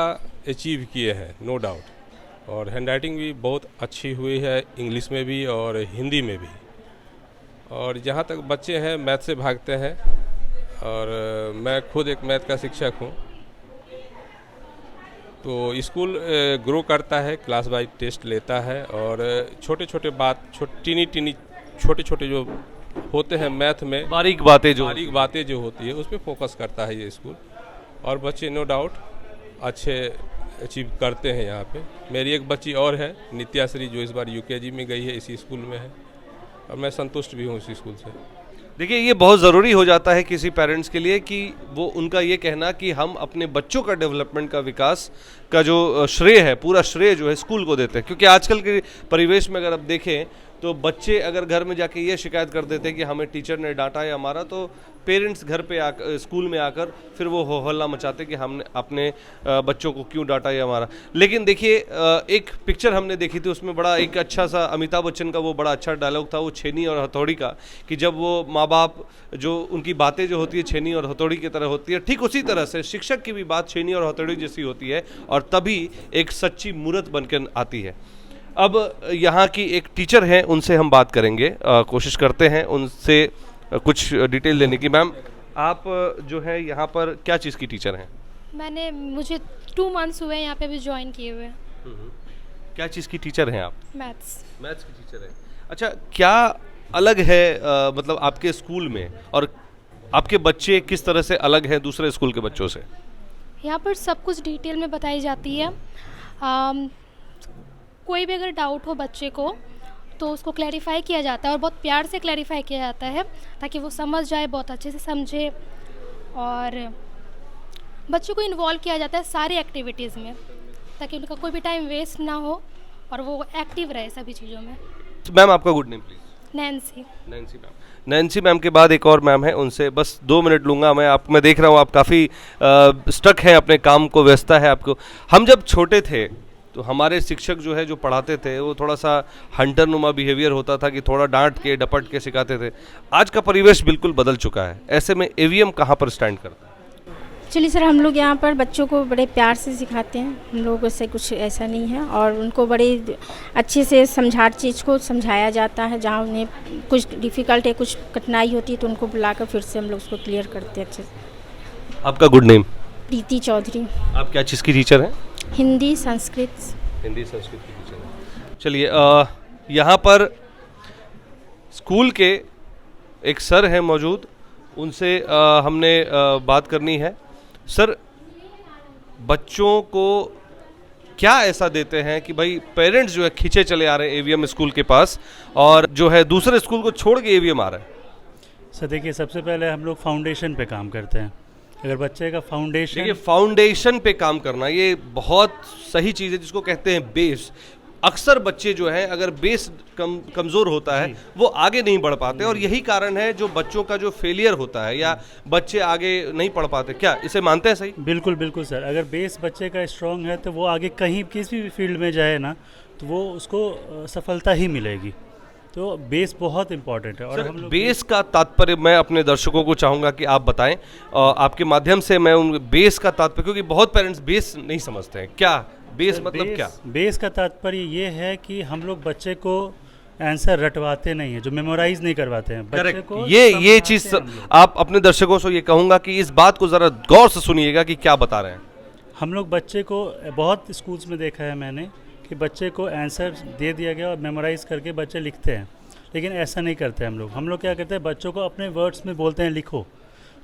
अचीव किए हैं, नो डाउट। और हैंड राइटिंग भी बहुत अच्छी हुई है, इंग्लिश में भी और हिंदी में भी। और जहाँ तक बच्चे हैं मैथ से भागते हैं, और मैं खुद एक मैथ का शिक्षक हूँ, तो स्कूल ग्रो करता है, क्लास वाइज टेस्ट लेता है, और छोटे छोटे जो होते हैं मैथ में, बारीक बातें जो होती है उस पर फोकस करता है ये स्कूल, और बच्चे नो डाउट अच्छे अचीव करते हैं यहाँ पे। मेरी एक बच्ची और है, नित्याश्री, जो इस बार UKG में गई है, इसी स्कूल में है, और मैं संतुष्ट भी हूँ इसी स्कूल से। देखिए ये बहुत ज़रूरी हो जाता है किसी पेरेंट्स के लिए कि वो उनका ये कहना कि हम अपने बच्चों का डेवलपमेंट का, विकास का जो श्रेय है, पूरा श्रेय जो है स्कूल को देते हैं। क्योंकि आजकल के परिवेश में अगर आप देखें तो बच्चे अगर घर में जाके ये शिकायत कर देते हैं कि हमें टीचर ने डांटा या मारा, तो पेरेंट्स घर पे स्कूल में आकर फिर वो हो हल्ला मचाते कि हमने अपने बच्चों को क्यों डांटा या मारा। लेकिन देखिए एक पिक्चर हमने देखी थी, उसमें बड़ा एक अच्छा सा अमिताभ बच्चन का वो बड़ा अच्छा डायलॉग था, वो छेनी और हथौड़ी का, कि जब वो माँ बाप जो उनकी बातें जो होती है छेनी और हथौड़ी की तरह होती है, ठीक उसी तरह से शिक्षक की भी बात छेनी और हथौड़ी जैसी होती है, और तभी एक सच्ची मूर्त बनकर आती है। अब यहाँ की एक टीचर हैं, उनसे हम बात करेंगे, कोशिश करते हैं उनसे कुछ डिटेल लेने की। मैम आप जो है यहाँ पर क्या चीज़ की टीचर हैं? मुझे 2 मंथ्स हुए हैं यहाँ पे भी ज्वाइन किए हुए। क्या चीज़ की टीचर हैं आप? मैथ्स। मैथ्स की टीचर हैं। अच्छा, क्या अलग है मतलब आपके स्कूल में, और आपके बच्चे किस तरह से अलग हैं दूसरे स्कूल के बच्चों से? यहाँ पर सब कुछ डिटेल में बताई जाती है। कोई भी अगर डाउट हो बच्चे को तो उसको क्लैरिफाई किया जाता है, और बहुत प्यार से क्लैरिफाई किया जाता है ताकि वो समझ जाए, बहुत अच्छे से समझे। और बच्चों को इन्वॉल्व किया जाता है सारी एक्टिविटीज़ में ताकि उनका कोई भी टाइम वेस्ट ना हो और वो एक्टिव रहे सभी चीज़ों में। मैम, आपका good name please? Nancy. Nancy ma'am. Nancy ma'am के बाद एक और मैम है, उनसे बस 2 मिनट लूँगा मैं देख रहा हूँ आप काफ़ी स्टक हैं अपने काम को, व्यस्तता है आपको। हम जब छोटे थे तो हमारे शिक्षक जो है, जो पढ़ाते थे, वो थोड़ा सा हंटर नुमा बिहेवियर होता था कि थोड़ा डांट के डपट के सिखाते थे। आज का परिवेश बिल्कुल बदल चुका है, ऐसे में एवीएम कहाँ पर स्टैंड करता है? चलिए सर, हम लोग यहाँ पर बच्चों को बड़े प्यार से सिखाते हैं, हम लोगों से कुछ ऐसा नहीं है, और उनको बड़े अच्छे से हर चीज़ को समझाया जाता है। जहाँ उन्हें कुछ डिफ़िकल्ट है, कुछ कठिनाई होती है तो उनको बुलाकर फिर से हम लोग उसको क्लियर करते हैं अच्छे से। आपका गुड नेम? प्रीति चौधरी। आप क्या चीज़ की टीचर हैं? हिंदी संस्कृत। हिंदी संस्कृत की टीचर हैं। चलिए, यहाँ पर स्कूल के एक सर हैं मौजूद, उनसे हमने बात करनी है। सर, बच्चों को क्या ऐसा देते हैं कि भाई पेरेंट्स जो है खींचे चले आ रहे हैं एवीएम स्कूल के पास, और जो है दूसरे स्कूल को छोड़ के एवीएम आ रहा है? सर देखिए, सबसे पहले हम लोग फाउंडेशन पे काम करते हैं। अगर बच्चे का फाउंडेशन, देखिए फाउंडेशन पे काम करना ये बहुत सही चीज़ है, जिसको कहते हैं बेस। अक्सर बच्चे जो हैं अगर बेस कमज़ोर होता है वो आगे नहीं बढ़ पाते, और यही कारण है जो बच्चों का जो फेलियर होता है या बच्चे आगे नहीं पढ़ पाते। क्या इसे मानते हैं सही? बिल्कुल बिल्कुल सर, अगर बेस बच्चे का स्ट्रांग है तो वो आगे कहीं किसी भी फील्ड में जाए ना तो वो उसको सफलता ही मिलेगी। तो बेस बहुत इम्पॉर्टेंट है। और हम लोग बेस का तात्पर्य मैं अपने दर्शकों को चाहूँगा कि आप बताएं, आपके माध्यम से मैं उन बेस का तात्पर्य, क्योंकि बहुत पेरेंट्स बेस नहीं समझते हैं, क्या बेस मतलब क्या? बेस का तात्पर्य ये है कि हम लोग बच्चे को आंसर रटवाते नहीं है, जो मेमोराइज नहीं करवाते हैं बच्चे को। ये चीज़ आप अपने दर्शकों से ये कहूँगा कि इस बात को ज़रा गौर से सुनिएगा कि क्या बता रहे हैं। हम लोग बच्चे को, बहुत स्कूल्स में देखा है मैंने कि बच्चे को आंसर दे दिया गया और मेमोराइज करके बच्चे लिखते हैं, लेकिन ऐसा नहीं करते हम लोग क्या करते हैं, बच्चों को अपने वर्ड्स में बोलते हैं लिखो।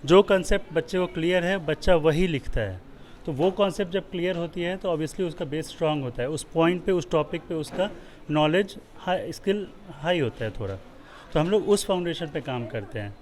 जो कंसेप्ट बच्चे को क्लियर है बच्चा वही लिखता है। तो वो कॉन्सेप्ट जब क्लियर होती है तो ऑब्वियसली उसका बेस स्ट्रांग होता है, उस पॉइंट पे, उस टॉपिक पे उसका नॉलेज हाई, स्किल हाई होता है थोड़ा। तो हम लोग उस फाउंडेशन पे काम करते हैं।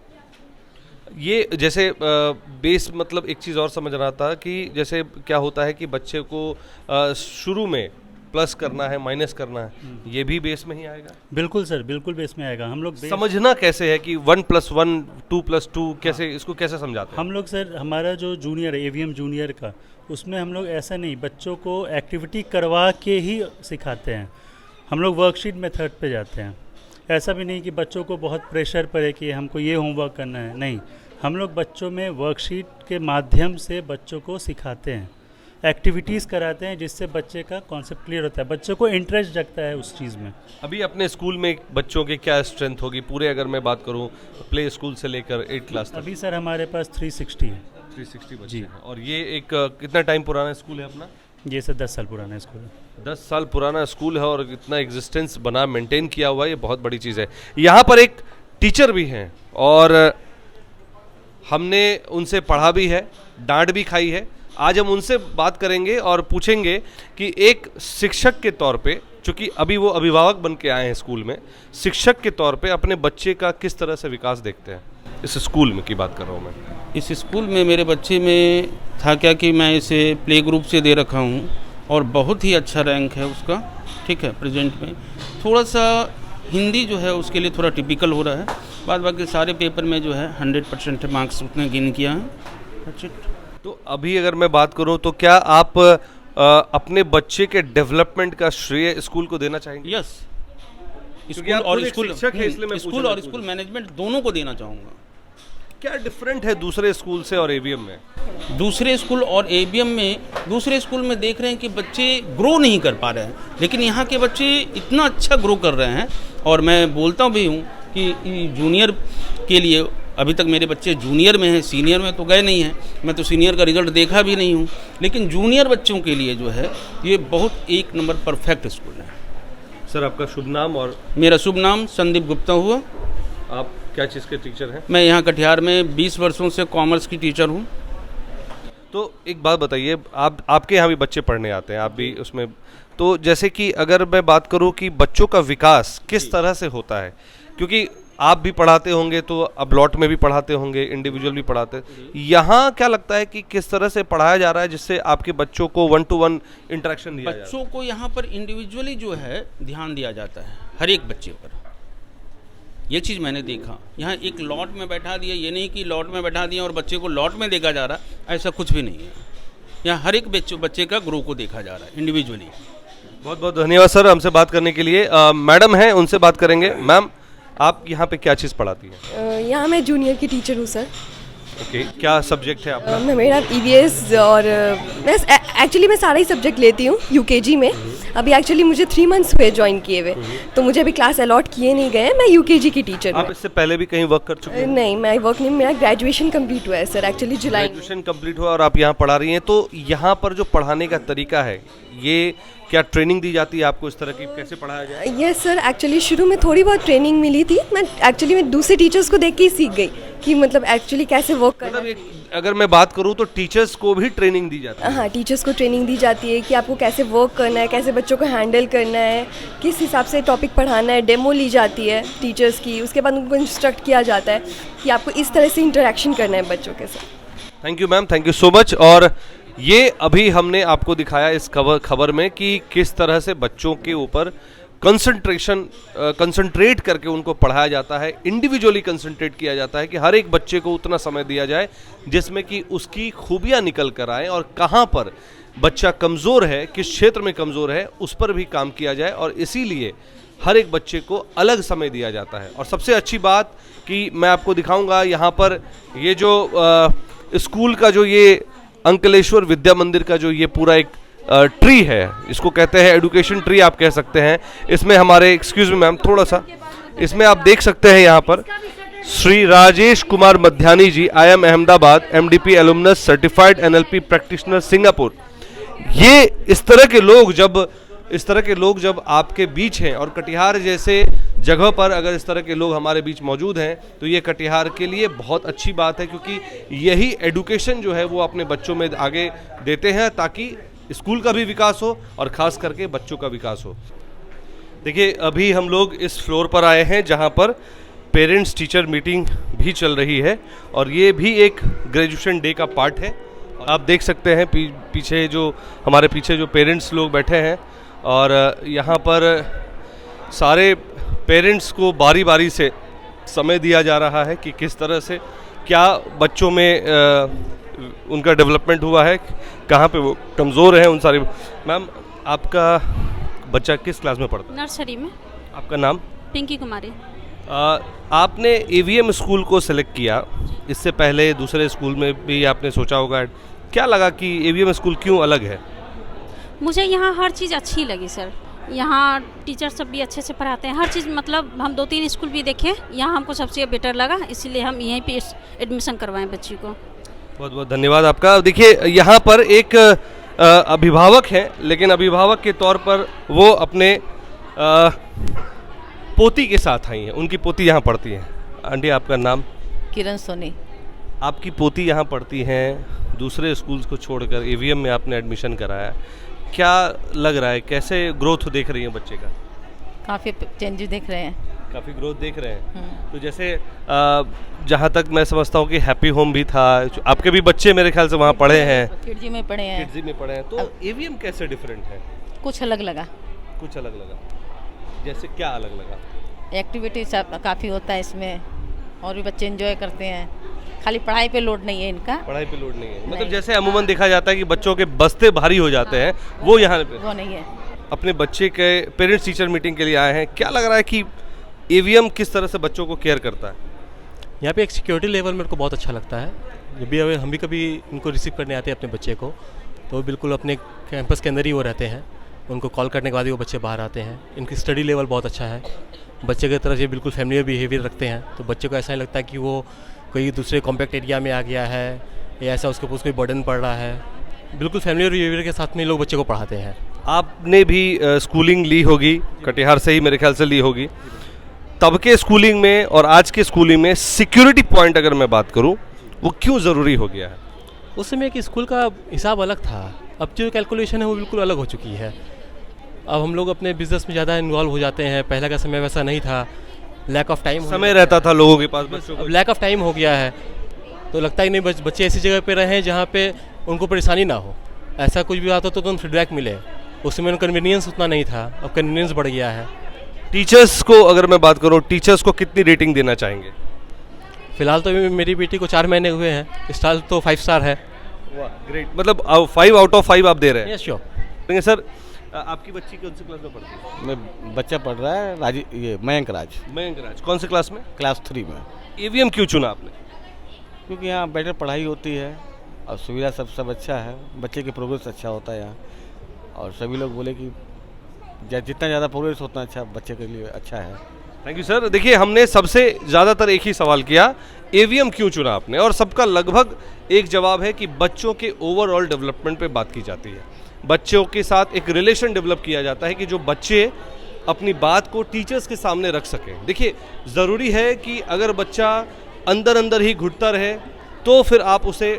ये जैसे बेस मतलब एक चीज़ और समझ रहा था कि जैसे क्या होता है कि बच्चे को शुरू में प्लस करना है, माइनस करना है, ये भी बेस में ही आएगा? बिल्कुल सर, बिल्कुल बेस में आएगा। हम लोग समझना कैसे है कि 1+1 2+2 कैसे, इसको कैसे समझाते हैं? हम लोग सर, हमारा जो जूनियर है एवीएम जूनियर का, उसमें हम लोग ऐसा नहीं बच्चों को एक्टिविटी करवा के ही सिखाते हैं। हम लोग वर्कशीट मेथड पे जाते हैं। ऐसा भी नहीं कि बच्चों को बहुत प्रेशर पड़े कि हमको ये होमवर्क करना है, नहीं। हम लोग बच्चों में वर्कशीट के माध्यम से बच्चों को सिखाते हैं, एक्टिविटीज़ कराते हैं, जिससे बच्चे का कॉन्सेप्ट क्लियर होता है, बच्चों को इंटरेस्ट जगता है उस चीज़ में। अभी अपने स्कूल में बच्चों की क्या स्ट्रेंथ होगी पूरे, अगर मैं बात करूं प्ले स्कूल से लेकर 8 क्लास तक? अभी सर हमारे पास 360 है। 360 बच्चे हैं। और ये एक कितना टाइम पुराना स्कूल है अपना? ये सर 10 साल पुराना स्कूल है। 10 साल पुराना स्कूल है और इतना एग्जिस्टेंस बना, मेंटेन किया हुआ है, ये बहुत बड़ी चीज़ है। यहाँ पर एक टीचर भी हैं और हमने उनसे पढ़ा भी है, डांट भी खाई है। आज हम उनसे बात करेंगे और पूछेंगे कि एक शिक्षक के तौर पे, चूँकि अभी वो अभिभावक बन के आए हैं स्कूल में, शिक्षक के तौर पे अपने बच्चे का किस तरह से विकास देखते हैं। इस स्कूल में की बात कर रहा हूँ मैं। इस स्कूल में मेरे बच्चे में था क्या कि मैं इसे प्ले ग्रुप से दे रखा हूँ और बहुत ही अच्छा रैंक है उसका, ठीक है। प्रेजेंट में थोड़ा सा हिंदी जो है उसके लिए थोड़ा टिपिकल हो रहा है, बाद बाकी सारे पेपर में जो है 100% मार्क्स उसने गेन किया है। तो अभी अगर मैं बात करूं तो क्या आप अपने बच्चे के डेवलपमेंट का श्रेय स्कूल को देना चाहेंगे? यस, स्कूल और स्कूल मैनेजमेंट दोनों को देना चाहूँगा। क्या डिफरेंट है दूसरे स्कूल से और एवीएम में? दूसरे स्कूल और एवीएम में, दूसरे स्कूल में देख रहे हैं कि बच्चे ग्रो नहीं कर पा रहे हैं, लेकिन यहाँ के बच्चे इतना अच्छा ग्रो कर रहे हैं। और मैं बोलता भी हूँ कि जूनियर के लिए अभी तक मेरे बच्चे जूनियर में हैं, सीनियर में तो गए नहीं हैं, मैं तो सीनियर का रिज़ल्ट देखा भी नहीं हूँ, लेकिन जूनियर बच्चों के लिए जो है ये बहुत एक नंबर परफेक्ट स्कूल है। सर आपका शुभ नाम? और मेरा शुभ नाम संदीप गुप्ता हुआ। आप क्या चीज़ के टीचर हैं? मैं यहाँ कटिहार में 20 वर्षों से कॉमर्स की टीचर हूँ। तो एक बात बताइए, आपके यहाँ भी बच्चे पढ़ने आते हैं, आप भी उसमें, तो जैसे कि अगर मैं बात करूँ कि बच्चों का विकास किस तरह से होता है, क्योंकि आप भी पढ़ाते होंगे तो अब लॉट में भी पढ़ाते होंगे, इंडिविजुअल भी पढ़ाते, यहाँ क्या लगता है कि किस तरह से पढ़ाया जा रहा है जिससे आपके बच्चों को 1-to-1 इंटरेक्शन दिया जाए? बच्चों को यहाँ पर इंडिविजुअली जो है ध्यान दिया जाता है, हर एक बच्चे पर। ये चीज़ मैंने देखा, यहाँ एक लॉट में बैठा दिया, ये नहीं कि लॉट में बैठा दिया और बच्चे को लॉट में देखा जा रहा, ऐसा कुछ भी नहीं है। यहाँ हर एक बच्चे का ग्रो को देखा जा रहा है इंडिविजुअली। बहुत बहुत धन्यवाद सर हमसे बात करने के लिए। मैडम हैं, उनसे बात करेंगे। मैम, आप यहाँ पे क्या चीज़ पढ़ाती हैं? यहाँ मैं जूनियर की टीचर हूँ सर। ओके, क्या सब्जेक्ट है आपका? मेरा EVS और मैं एक्चुअली मैं सारा ही सब्जेक्ट लेती हूँ UKG में। अभी एक्चुअली मुझे 3 मंथ्स हुए ज्वाइन किए हुए, तो मुझे अभी क्लास अलॉट किए नहीं गए। मैं UKG की टीचर हूँ। आप इससे पहले भी कहीं वर्क कर चुके हैं? नहीं, मैं वर्क नहीं, मेरा ग्रेजुएशन कंप्लीट हुआ है सर एक्चुअली जुलाई। ग्रेजुएशन कंप्लीट हुआ और आप यहाँ पढ़ा रही हैं, तो यहाँ पर जो पढ़ाने का तरीका है, ये क्या ट्रेनिंग दी जाती है आपको इस तरह की, कैसे पढ़ाया जाए? यस सर, एक्चुअली शुरू में थोड़ी बहुत ट्रेनिंग मिली थी। मैं दूसरे टीचर्स को देख के ही सीख गई कि मतलब एक्चुअली कैसे वर्क करना है। अगर मैं बात करूँ तो टीचर्स को भी ट्रेनिंग दी जाती है? हाँ, टीचर्स को ट्रेनिंग दी जाती है कि आपको कैसे वर्क करना है, कैसे बच्चों को हैंडल करना है, किस हिसाब से टॉपिक पढ़ाना है। डेमो ली जाती है टीचर्स की, उसके बाद उनको इंस्ट्रक्ट किया जाता है कि आपको इस तरह से इंटरेक्शन करना है बच्चों के साथ। Thank you ma'am, thank you so much. और ये अभी हमने आपको दिखाया इस खबर में कि किस तरह से बच्चों के ऊपर कंसंट्रेट करके उनको पढ़ाया जाता है, इंडिविजुअली कंसंट्रेट किया जाता है कि हर एक बच्चे को उतना समय दिया जाए जिसमें कि उसकी खूबियां निकल कर आए और कहाँ पर बच्चा कमज़ोर है, किस क्षेत्र में कमज़ोर है, उस पर भी काम किया जाए। और इसीलिए हर एक बच्चे को अलग समय दिया जाता है। और सबसे अच्छी बात कि मैं आपको दिखाऊंगा यहाँ पर ये जो स्कूल का जो ये अंकलेश्वर विद्या मंदिर का जो ये पूरा एक ट्री है, इसको कहते हैं एडुकेशन ट्री आप कह सकते हैं। इसमें हमारे, एक्सक्यूज मी मैम थोड़ा सा, इसमें आप देख सकते हैं यहाँ पर श्री राजेश कुमार मध्यानी जी, IIM Ahmedabad, MDP alumnus, certified NLP practitioner Singapore. ये इस तरह के लोग जब आपके बीच हैं और कटिहार जैसे जगह पर अगर इस तरह के लोग हमारे बीच मौजूद हैं तो ये कटिहार के लिए बहुत अच्छी बात है, क्योंकि यही एडुकेशन जो है वो अपने बच्चों में आगे देते हैं ताकि स्कूल का भी विकास हो और ख़ास करके बच्चों का विकास हो। देखिए, अभी हम लोग इस फ्लोर पर आए हैं जहाँ पर पेरेंट्स टीचर मीटिंग भी चल रही है और ये भी एक ग्रेजुएशन डे का पार्ट है। आप देख सकते हैं पीछे जो हमारे पीछे जो पेरेंट्स लोग बैठे हैं और यहाँ पर सारे पेरेंट्स को बारी बारी से समय दिया जा रहा है कि किस तरह से क्या बच्चों में उनका डेवलपमेंट हुआ है, कहाँ पे वो कमज़ोर हैं, उन सारे। मैम, आपका बच्चा किस क्लास में पढ़ता है? नर्सरी में। आपका नाम? पिंकी कुमारी। आपने AVM स्कूल को सेलेक्ट किया, इससे पहले दूसरे स्कूल में भी आपने सोचा होगा, क्या लगा कि AVM स्कूल क्यों अलग है? मुझे यहाँ हर चीज़ अच्छी लगी सर। यहाँ टीचर सब भी अच्छे से पढ़ाते हैं, हर चीज़, मतलब हम 2-3 स्कूल भी देखे, यहाँ हमको सबसे बेटर लगा, इसीलिए हम यहीं पे एडमिशन करवाएं बच्ची को। बहुत बहुत धन्यवाद आपका। देखिए, यहाँ पर एक अभिभावक हैं, लेकिन अभिभावक के तौर पर वो अपने पोती के साथ आई हैं, उनकी पोती यहाँ पढ़ती हैं। आंटी, आपका नाम? किरण सोनी। आपकी पोती यहाँ पढ़ती हैं, दूसरे स्कूल्स को छोड़कर AVM में आपने एडमिशन कराया, क्या लग रहा है, कैसे ग्रोथ देख रही हैं बच्चे का? काफ़ी चेंजेस देख रहे हैं, काफ़ी ग्रोथ देख रहे हैं। तो जैसे जहाँ तक मैं समझता हूँ कि हैप्पी होम भी था, आपके भी बच्चे मेरे ख्याल से वहाँ पढ़े हैं? किड्जी में पढ़े हैं। तो AVM कैसे डिफरेंट है? कुछ अलग लगा। जैसे क्या अलग लगा? एक्टिविटी काफ़ी होता है इसमें और भी बच्चे एंजॉय करते हैं, खाली पढ़ाई पे लोड नहीं है इनका। पढ़ाई पे लोड नहीं है, मतलब जैसे अमूमन देखा जाता है कि बच्चों के बस्ते भारी हो जाते हैं, वो यहाँ पे वो नहीं है। अपने बच्चे के पेरेंट्स टीचर मीटिंग के लिए आए हैं, क्या लग रहा है कि AVM किस तरह से बच्चों को केयर करता है? यहाँ पे एक सिक्योरिटी लेवल मेरे को बहुत अच्छा लगता है। जब भी हम भी कभी इनको रिसीव करने आते हैं अपने बच्चे को, तो बिल्कुल अपने कैंपस के अंदर ही वो रहते हैं, उनको कॉल करने के बाद ही वो बच्चे बाहर आते हैं। इनकी स्टडी लेवल बहुत अच्छा है, बच्चे की तरफ से बिल्कुल फैमिलियर बिहेवियर रखते हैं, तो बच्चे को ऐसा नहीं लगता कि वो कोई दूसरे कॉम्पैक्ट एरिया में आ गया है या ऐसा उसके ऊपर कोई बर्डन पड़ रहा है, बिल्कुल फैमिली और बिहेवियर के साथ में लोग बच्चे को पढ़ाते हैं। आपने भी स्कूलिंग ली होगी, कटिहार से ही मेरे ख्याल से ली होगी। तब के स्कूलिंग में और आज के स्कूलिंग में सिक्योरिटी पॉइंट अगर मैं बात करूं, वो क्यों ज़रूरी हो गया है? उस समय कि स्कूल का हिसाब अलग था, अब जो कैलकुलेशन है वो बिल्कुल अलग हो चुकी है। अब हम लोग अपने बिजनेस में ज़्यादा इन्वॉल्व हो जाते हैं, पहले का समय वैसा नहीं था, लैक ऑफ टाइम समय रहता था लोगों के पास, बच्चों को लैक ऑफ टाइम हो गया है, तो लगता ही नहीं बच्चे ऐसी जगह पे रहें जहाँ पे उनको परेशानी ना हो। ऐसा कुछ भी आता तो तुरंत फीडबैक मिले, उस समय कन्वीनियंस उतना नहीं था, अब कन्वीनियंस बढ़ गया है। टीचर्स को अगर मैं बात करूं, टीचर्स को कितनी रेटिंग देना चाहेंगे? फिलहाल तो मेरी बेटी को 4 महीने हुए हैं, इस साल तो 5 स्टार है। वाह, ग्रेट, मतलब 5 आउट ऑफ 5 आप दे रहे हैं? Yes sure. सर, आपकी बच्ची कौन सी क्लास में पढ़ती है? मैं बच्चा पढ़ रहा है ये मयंक राज। कौन से क्लास में? क्लास 3 में। एवीएम क्यों चुना आपने? क्योंकि यहाँ बेटर पढ़ाई होती है और सुविधा सब अच्छा है, बच्चे की प्रोग्रेस अच्छा होता है यहाँ, और सभी लोग बोले कि जितना ज़्यादा प्रोग्रेस उतना अच्छा बच्चे के लिए अच्छा है। Thank you sir. देखिए, हमने सबसे ज़्यादातर एक ही सवाल किया, एवीएम क्यों चुना आपने, और सबका लगभग एक जवाब है कि बच्चों के ओवरऑल डेवलपमेंट पे बात की जाती है, बच्चों के साथ एक रिलेशन डेवलप किया जाता है कि जो बच्चे अपनी बात को टीचर्स के सामने रख सकें। देखिए, ज़रूरी है कि अगर बच्चा अंदर अंदर ही घुटता रहे तो फिर आप उसे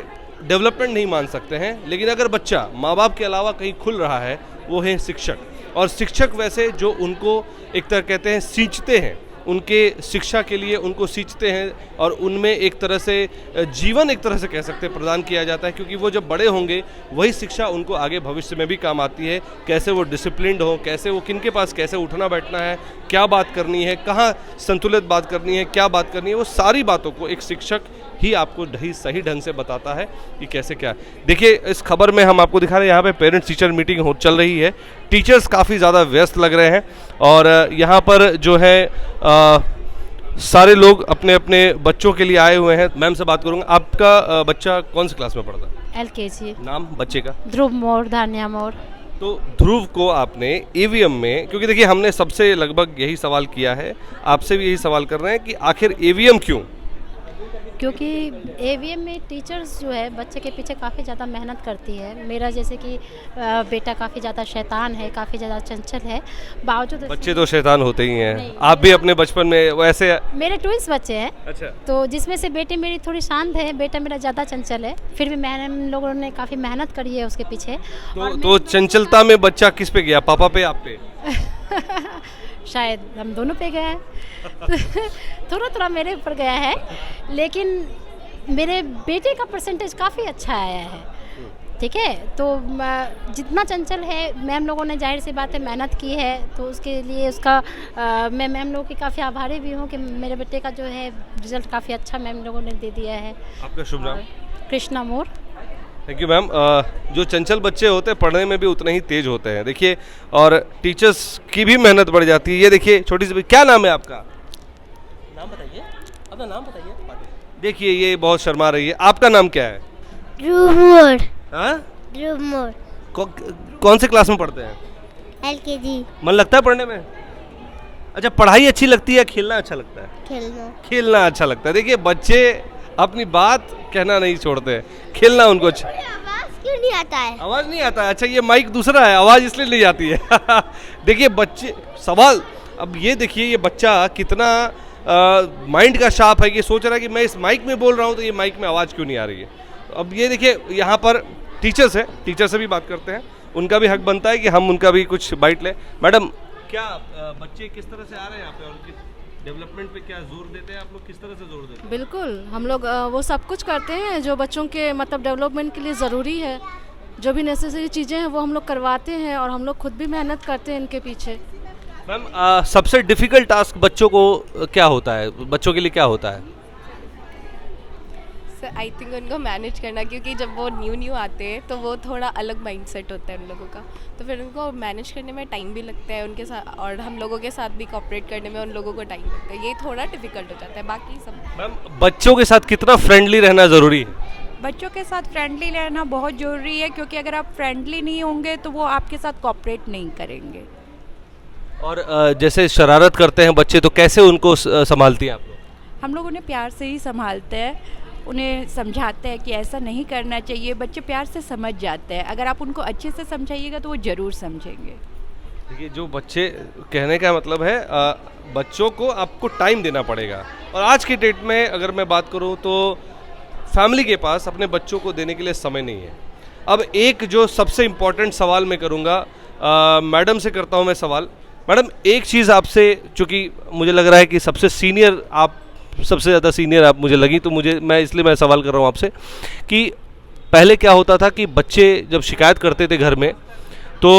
डेवलपमेंट नहीं मान सकते हैं, लेकिन अगर बच्चा माँ बाप के अलावा कहीं खुल रहा है, वो है शिक्षक। और शिक्षक वैसे जो उनको एक तरह कहते हैं सींचते हैं, उनके शिक्षा के लिए उनको सींचते हैं और उनमें एक तरह से जीवन एक तरह से कह सकते हैं प्रदान किया जाता है, क्योंकि वो जब बड़े होंगे वही शिक्षा उनको आगे भविष्य में भी काम आती है। कैसे वो डिसिप्लिन्ड हो, कैसे वो किन के पास कैसे उठना बैठना है, क्या बात करनी है, कहाँ संतुलित बात करनी है, क्या बात करनी है, वो सारी बातों को एक शिक्षक ही आपको सही ढंग से बताता है कि कैसे क्या। देखिए, इस खबर में हम आपको दिखा रहे हैं, यहाँ पे पेरेंट्स टीचर मीटिंग चल रही है, टीचर्स काफ़ी ज़्यादा व्यस्त लग रहे हैं और यहाँ पर जो है सारे लोग अपने अपने बच्चों के लिए आए हुए हैं। मैम से बात करूँगा, आपका बच्चा कौन सी क्लास में पढ़ता है? LKG। नाम बच्चे का? ध्रुव मोर, धान्या मोर। तो ध्रुव को आपने एवीएम में, क्योंकि देखिए हमने सबसे लगभग यही सवाल किया है, आपसे भी यही सवाल कर रहे हैं कि आखिर एवीएम क्यों? क्योंकि एवीएम में टीचर्स जो है बच्चे के पीछे काफ़ी ज़्यादा मेहनत करती है। मेरा जैसे कि बेटा काफ़ी ज़्यादा शैतान है, काफ़ी ज़्यादा चंचल है, बावजूद बच्चे तो शैतान होते ही हैं, आप भी अपने बचपन में वैसे? मेरे ट्विंस बच्चे हैं। अच्छा। तो जिसमें से बेटी मेरी थोड़ी शांत है, बेटा मेरा ज़्यादा चंचल है, फिर भी मैंने लोगों ने काफ़ी मेहनत करी है उसके पीछे। तो चंचलता में बच्चा किस पे गया, पापा पे, आप पे? शायद हम दोनों पे गया है। थोड़ा थोड़ा मेरे ऊपर गया है, लेकिन मेरे बेटे का परसेंटेज काफ़ी अच्छा आया है। ठीक है, तो जितना चंचल है, मैम लोगों ने जाहिर सी बात है मेहनत की है, तो उसके लिए उसका मैं मैम लोगों की काफ़ी आभारी भी हूँ कि मेरे बेटे का जो है रिजल्ट काफ़ी अच्छा मैम लोगों ने दे दिया है। आपका शुभ नाम? Krishna Mor. Thank you ma'am. जो चंचल बच्चे होते हैं पढ़ने में भी उतने ही तेज होते हैं, देखिए, और टीचर्स की भी मेहनत बढ़ जाती है। ये देखिए, छोटी सी, क्या नाम है आपका? नाम बताइए, अपना नाम बताइए। देखिए, ये बहुत शर्मा रही है, आपका नाम क्या है? ध्रुव मोर। हाँ? ध्रुव मोर। कौन से क्लास में पढ़ते हैं? LKG। मन लगता है पढ़ने में? अच्छा, पढ़ाई अच्छी लगती है, खेलना अच्छा लगता है? खेलना अच्छा लगता है। देखिए, बच्चे अपनी बात कहना नहीं छोड़ते, खेलना उनको अच्छा। आवाज क्यों नहीं आता है? आवाज नहीं आता है? अच्छा, ये माइक दूसरा है, आवाज इसलिए नहीं आती है। देखिए बच्चे, सवाल अब ये देखिए, ये बच्चा कितना माइंड का शार्प है, ये सोच रहा है कि मैं इस माइक में बोल रहा हूँ तो ये माइक में आवाज़ क्यों नहीं आ रही है। अब ये देखिए, यहाँ पर टीचर्स है, टीचर से भी बात करते हैं, उनका भी हक बनता है कि हम उनका भी कुछ बाइट लें। मैडम, क्या बच्चे किस तरह से आ रहे हैं यहाँ पे और उनकी डेवलपमेंट पे क्या जोर देते हैं आप लोग, किस तरह से जोर देते हैं? बिल्कुल, हम लोग वो सब कुछ करते हैं जो बच्चों के मतलब डेवलपमेंट के लिए ज़रूरी है, जो भी नेसेसरी चीज़ें हैं वो हम लोग करवाते हैं और हम लोग खुद भी मेहनत करते हैं इनके पीछे। मैम, सबसे डिफ़िकल्ट टास्क बच्चों को क्या होता है, बच्चों के लिए क्या होता है? सर, आई थिंक उनको मैनेज करना, क्योंकि जब वो न्यू आते हैं तो वो थोड़ा अलग माइंडसेट होता है उन लोगों का, तो फिर उनको मैनेज करने में टाइम भी लगता है उनके साथ, और हम लोगों के साथ भी कोऑपरेट करने में उन लोगों को टाइम लगता है, ये थोड़ा डिफिकल्ट हो जाता है। बाकी सब। मैम, बच्चों के साथ कितना फ्रेंडली रहना ज़रूरी है? बच्चों के साथ फ्रेंडली रहना बहुत ज़रूरी है, क्योंकि अगर आप फ्रेंडली नहीं होंगे तो वो आपके साथ कोऑपरेट नहीं करेंगे। और जैसे शरारत करते हैं बच्चे, तो कैसे उनको संभालती हैं आप लोग? हम लोग उन्हें प्यार से ही संभालते हैं, उन्हें समझाते हैं कि ऐसा नहीं करना चाहिए। बच्चे प्यार से समझ जाते हैं, अगर आप उनको अच्छे से समझाइएगा तो वो ज़रूर समझेंगे। देखिए, जो बच्चे, कहने का मतलब है बच्चों को आपको टाइम देना पड़ेगा। और आज की डेट में अगर मैं बात करूं तो फैमिली के पास अपने बच्चों को देने के लिए समय नहीं है। अब एक जो सबसे इम्पोर्टेंट सवाल मैं करूंगा, मैडम से करता हूं मैं सवाल। मैडम, एक चीज़ आपसे, चूँकि मुझे लग रहा है कि सबसे सीनियर आप, सबसे ज़्यादा सीनियर आप मुझे लगी, तो मैं इसलिए सवाल कर रहा हूँ आपसे कि पहले क्या होता था कि बच्चे जब शिकायत करते थे घर में तो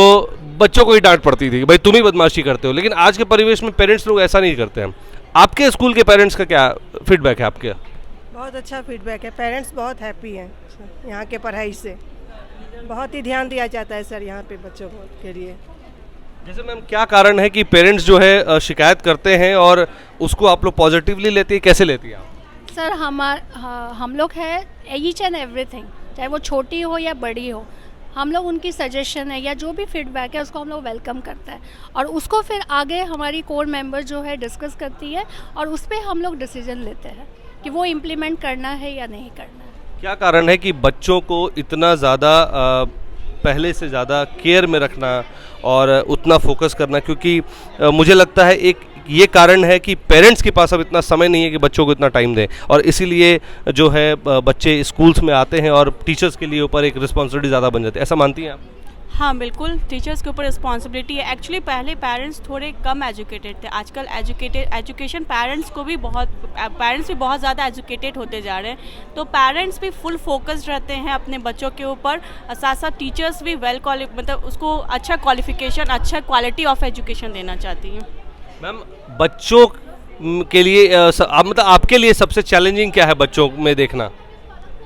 बच्चों को ही डांट पड़ती थी कि भाई तुम ही बदमाशी करते हो, लेकिन आज के परिवेश में पेरेंट्स लोग ऐसा नहीं करते हैं। आपके स्कूल के पेरेंट्स का क्या फीडबैक है आपके? बहुत अच्छा फीडबैक है, पेरेंट्स बहुत हैप्पी हैं यहाँ के पढ़ाई से, बहुत ही ध्यान दिया जाता है सर यहाँ पे बच्चों के लिए। जैसे मैम, क्या कारण है कि पेरेंट्स जो है शिकायत करते हैं और उसको आप लोग पॉजिटिवली लेते हैं, कैसे लेती हैं आप? सर हम लोग है ईच एंड एवरीथिंग, चाहे वो छोटी हो या बड़ी हो, हम लोग उनकी सजेशन है या जो भी फीडबैक है उसको हम लोग वेलकम करते हैं और उसको फिर आगे हमारी कोर मेंबर जो है डिस्कस करती है और उस पर हम लोग डिसीजन लेते हैं कि वो इम्प्लीमेंट करना है या नहीं करना है। क्या कारण है कि बच्चों को इतना ज़्यादा पहले से ज़्यादा केयर में रखना और उतना फोकस करना? क्योंकि मुझे लगता है एक ये कारण है कि पेरेंट्स के पास अब इतना समय नहीं है कि बच्चों को इतना टाइम दें, और इसीलिए जो है बच्चे स्कूल्स में आते हैं और टीचर्स के लिए ऊपर एक रिस्पॉन्सिबिलिटी ज़्यादा बन जाती है। ऐसा मानती हैं आप? हाँ बिल्कुल, टीचर्स के ऊपर रिस्पॉन्सिबिलिटी है। एक्चुअली पहले पेरेंट्स थोड़े कम एजुकेटेड थे, आजकल एजुकेशन पेरेंट्स भी बहुत ज़्यादा एजुकेटेड होते जा रहे हैं, तो पेरेंट्स भी फुल फोकस्ड रहते हैं अपने बच्चों के ऊपर, साथ साथ टीचर्स भी मतलब उसको अच्छा क्वालिफिकेशन, अच्छा क्वालिटी ऑफ एजुकेशन देना चाहती हैं। मैम, बच्चों के लिए मतलब आपके लिए सबसे चैलेंजिंग क्या है बच्चों में देखना?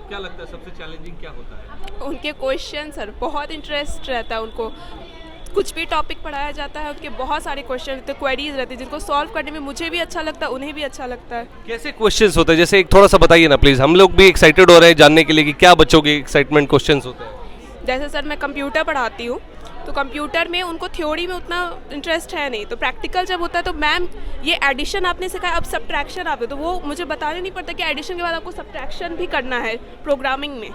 क्या लगता है सबसे चैलेंजिंग क्या होता है? उनके क्वेश्चन सर, बहुत इंटरेस्ट रहता है उनको, कुछ भी टॉपिक पढ़ाया जाता है उनके बहुत सारे क्वेश्चन रहते हैं, क्वेरीज रहती है जिनको सॉल्व करने में मुझे भी अच्छा लगता है, उन्हें भी अच्छा लगता है। कैसे क्वेश्चंस होते हैं? जैसे एक थोड़ा सा बताइए ना प्लीज़, हम लोग भी एक्साइटेड हो रहे हैं जानने के लिए कि क्या बच्चों के एक्साइटमेंट क्वेश्चंस होते हैं। जैसे सर मैं कंप्यूटर पढ़ाती हूँ, तो कंप्यूटर में उनको थ्योरी में उतना इंटरेस्ट है नहीं, तो प्रैक्टिकल जब होता है तो मैम ये एडिशन आपने सिखाया, अब सब्ट्रैक्शन आप, तो वो मुझे बताने नहीं पड़ता कि एडिशन के बाद आपको सब्ट्रैक्शन भी करना है प्रोग्रामिंग में,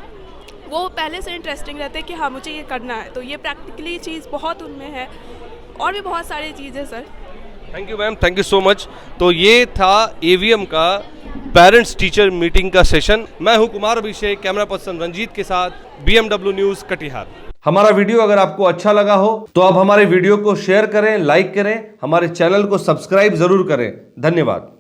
वो पहले से इंटरेस्टिंग रहते हैं कि हाँ मुझे ये करना है, तो ये प्रैक्टिकली चीज़ बहुत उनमें है, और भी बहुत सारी चीज़ें sir. Thank you ma'am, thank you so much. तो ये था AVM का पेरेंट्स टीचर मीटिंग का सेशन। मैं हूं कुमार अभिषेक, कैमरा पर्सन रंजीत के साथ, BMW न्यूज़ कटिहार। हमारा वीडियो अगर आपको अच्छा लगा हो तो आप हमारे वीडियो को शेयर करें, लाइक करें, हमारे चैनल को सब्सक्राइब जरूर करें। धन्यवाद।